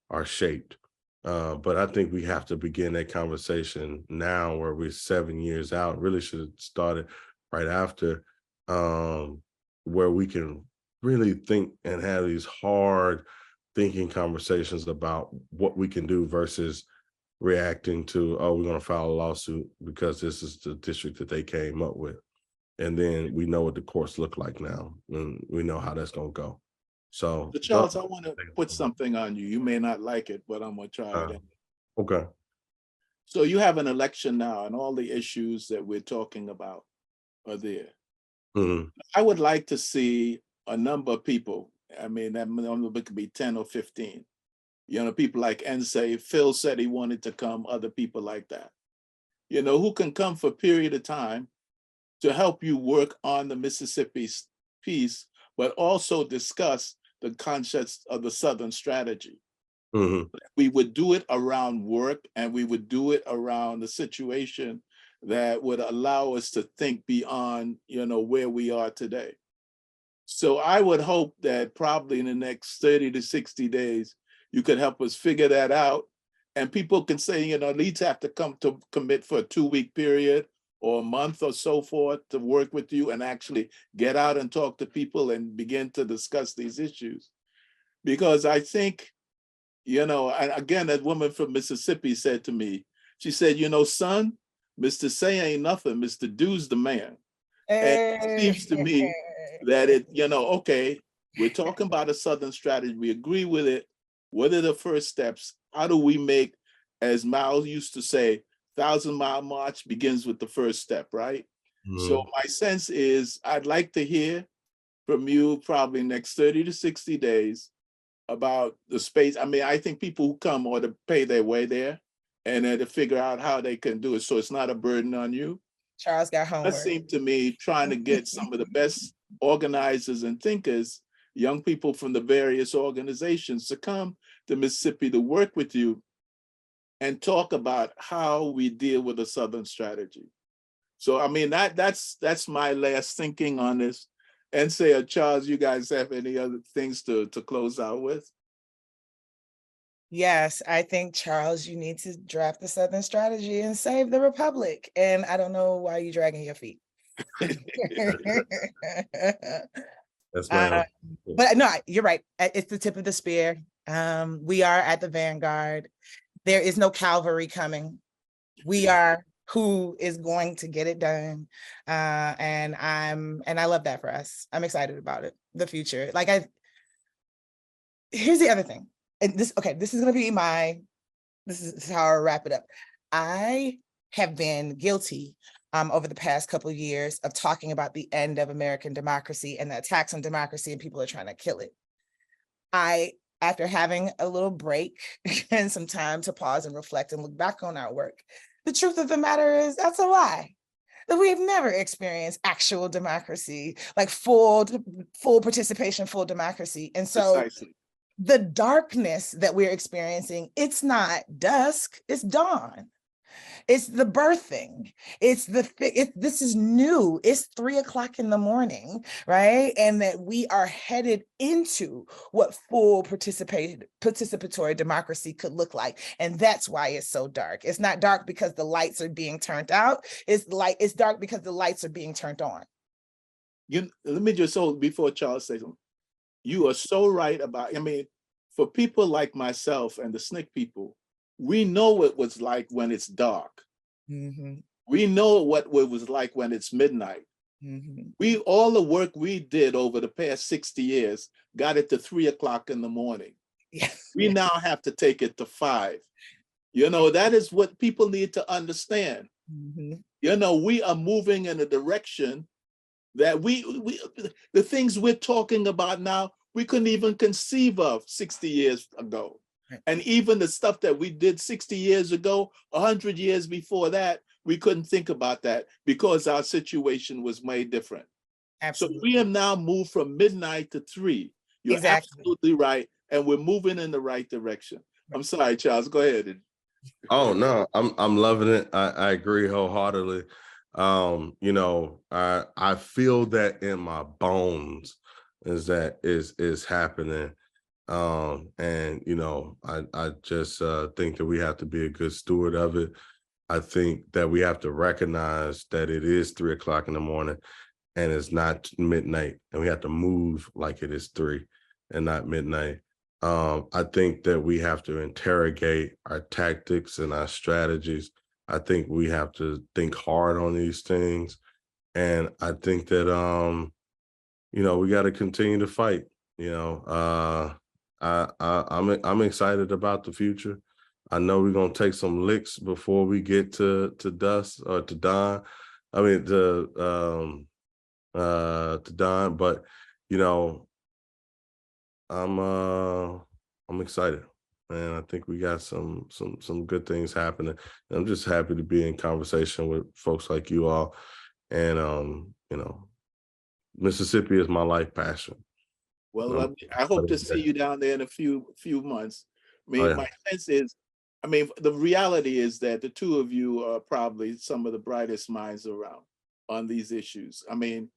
are shaped. But I think we have to begin that conversation now, where we're 7 years out. Really should have started right after, where we can really think and have these hard thinking conversations about what we can do versus reacting to, we're going to file a lawsuit because this is the district that they came up with. And then we know what the courts look like now, and we know how that's going to go. So Charles, I want to put something on you. You may not like it, but I'm going to try it. Okay. So you have an election now, and all the issues that we're talking about are there. Mm-hmm. I would like to see a number of people. I mean, that number could be 10 or 15. People like NSA. Phil said he wanted to come, other people like that. Who can come for a period of time to help you work on the Mississippi piece, but also discuss the concepts of the Southern strategy. Mm-hmm. We would do it around work, and we would do it around the situation that would allow us to think beyond, where we are today. So I would hope that probably in the next 30 to 60 days, you could help us figure that out. And people can say, at least have to come to commit for a 2-week period or a month or so forth to work with you and actually get out and talk to people and begin to discuss these issues. Because I think, and again, that woman from Mississippi said to me, she said, son, Mr. Say ain't nothing, Mr. Do's the man. And it seems to me that okay, we're talking about a Southern strategy. We agree with it. What are the first steps? How do we make, as Mao used to say, 1,000-mile march begins with the first step, right? So my sense is I'd like to hear from you probably next 30 to 60 days about the space. I mean, I think people who come ought to pay their way there and then to figure out how they can do it so it's not a burden on you. Charles got That homework. seemed to me trying to get some of the best organizers and thinkers, young people from the various organizations, to come to Mississippi to work with you and talk about how we deal with a Southern strategy. So, I mean, that's my last thinking on this. And say, Charles, you guys have any other things to close out with? Yes, I think, Charles, you need to draft the Southern strategy and save the Republic. And I don't know why you're dragging your feet. That's my But no, you're right. It's the tip of the spear. We are at the vanguard. There is no cavalry coming. We are who is going to get it done. And I love that for us. I'm excited about it, the future. Here's the other thing. And this is gonna be this is how I wrap it up. I have been guilty over the past couple of years of talking about the end of American democracy and the attacks on democracy, and people are trying to kill it. After having a little break and some time to pause and reflect and look back on our work, the truth of the matter is that's a lie. That we have never experienced actual democracy, like full participation, full democracy. And so Precisely. The darkness that we're experiencing, it's not dusk, it's dawn. It's the birthing. This is new. It's 3 o'clock in the morning, right? And that we are headed into what full participatory democracy could look like. And that's why it's so dark. It's not dark because the lights are being turned out. It's dark because the lights are being turned on. Let me just before Charles says something. You are so right about, I mean, for people like myself and the SNCC people, we know what it was like when it's dark. Mm-hmm. We know what it was like when it's midnight. Mm-hmm. All the work we did over the past 60 years got it to 3 o'clock in the morning. Yes. We now have to take it to 5. That is what people need to understand. Mm-hmm. We are moving in a direction that the things we're talking about now, we couldn't even conceive of 60 years ago. And even the stuff that we did 60 years ago, 100 years before that, we couldn't think about that because our situation was made different. Absolutely. So we have now moved from midnight to 3. You're Exactly. absolutely right. And we're moving in the right direction. I'm sorry, Charles, go ahead. Oh no, I'm loving it. I agree wholeheartedly. I feel that in my bones is happening. I just think that we have to be a good steward of it. I think that we have to recognize that it is 3 o'clock in the morning and it's not midnight, and we have to move like it is 3 and not midnight. I think that we have to interrogate our tactics and our strategies. I think we have to think hard on these things. And I think that, we got to continue to fight. I'm excited about the future. I know we're going to take some licks before we get to dusk or to dawn. I mean, to dawn, but, I'm excited, and I think we got some good things happening. And I'm just happy to be in conversation with folks like you all. And Mississippi is my life passion. Well, I hope to see you down there in a few months. I mean, my sense is, the reality is that the two of you are probably some of the brightest minds around on these issues. And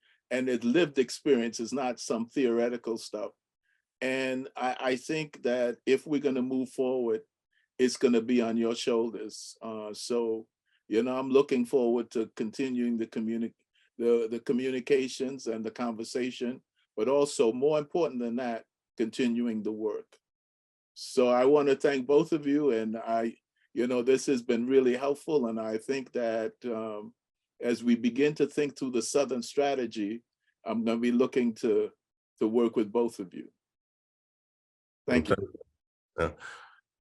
it's lived experience, is not some theoretical stuff. And I think that if we're going to move forward, it's going to be on your shoulders. So, I'm looking forward to continuing the communications and the conversation, but also more important than that, continuing the work. So I want to thank both of you. And this has been really helpful. And I think that as we begin to think through the Southern strategy, I'm going to be looking to work with both of you. Thank you. Yeah.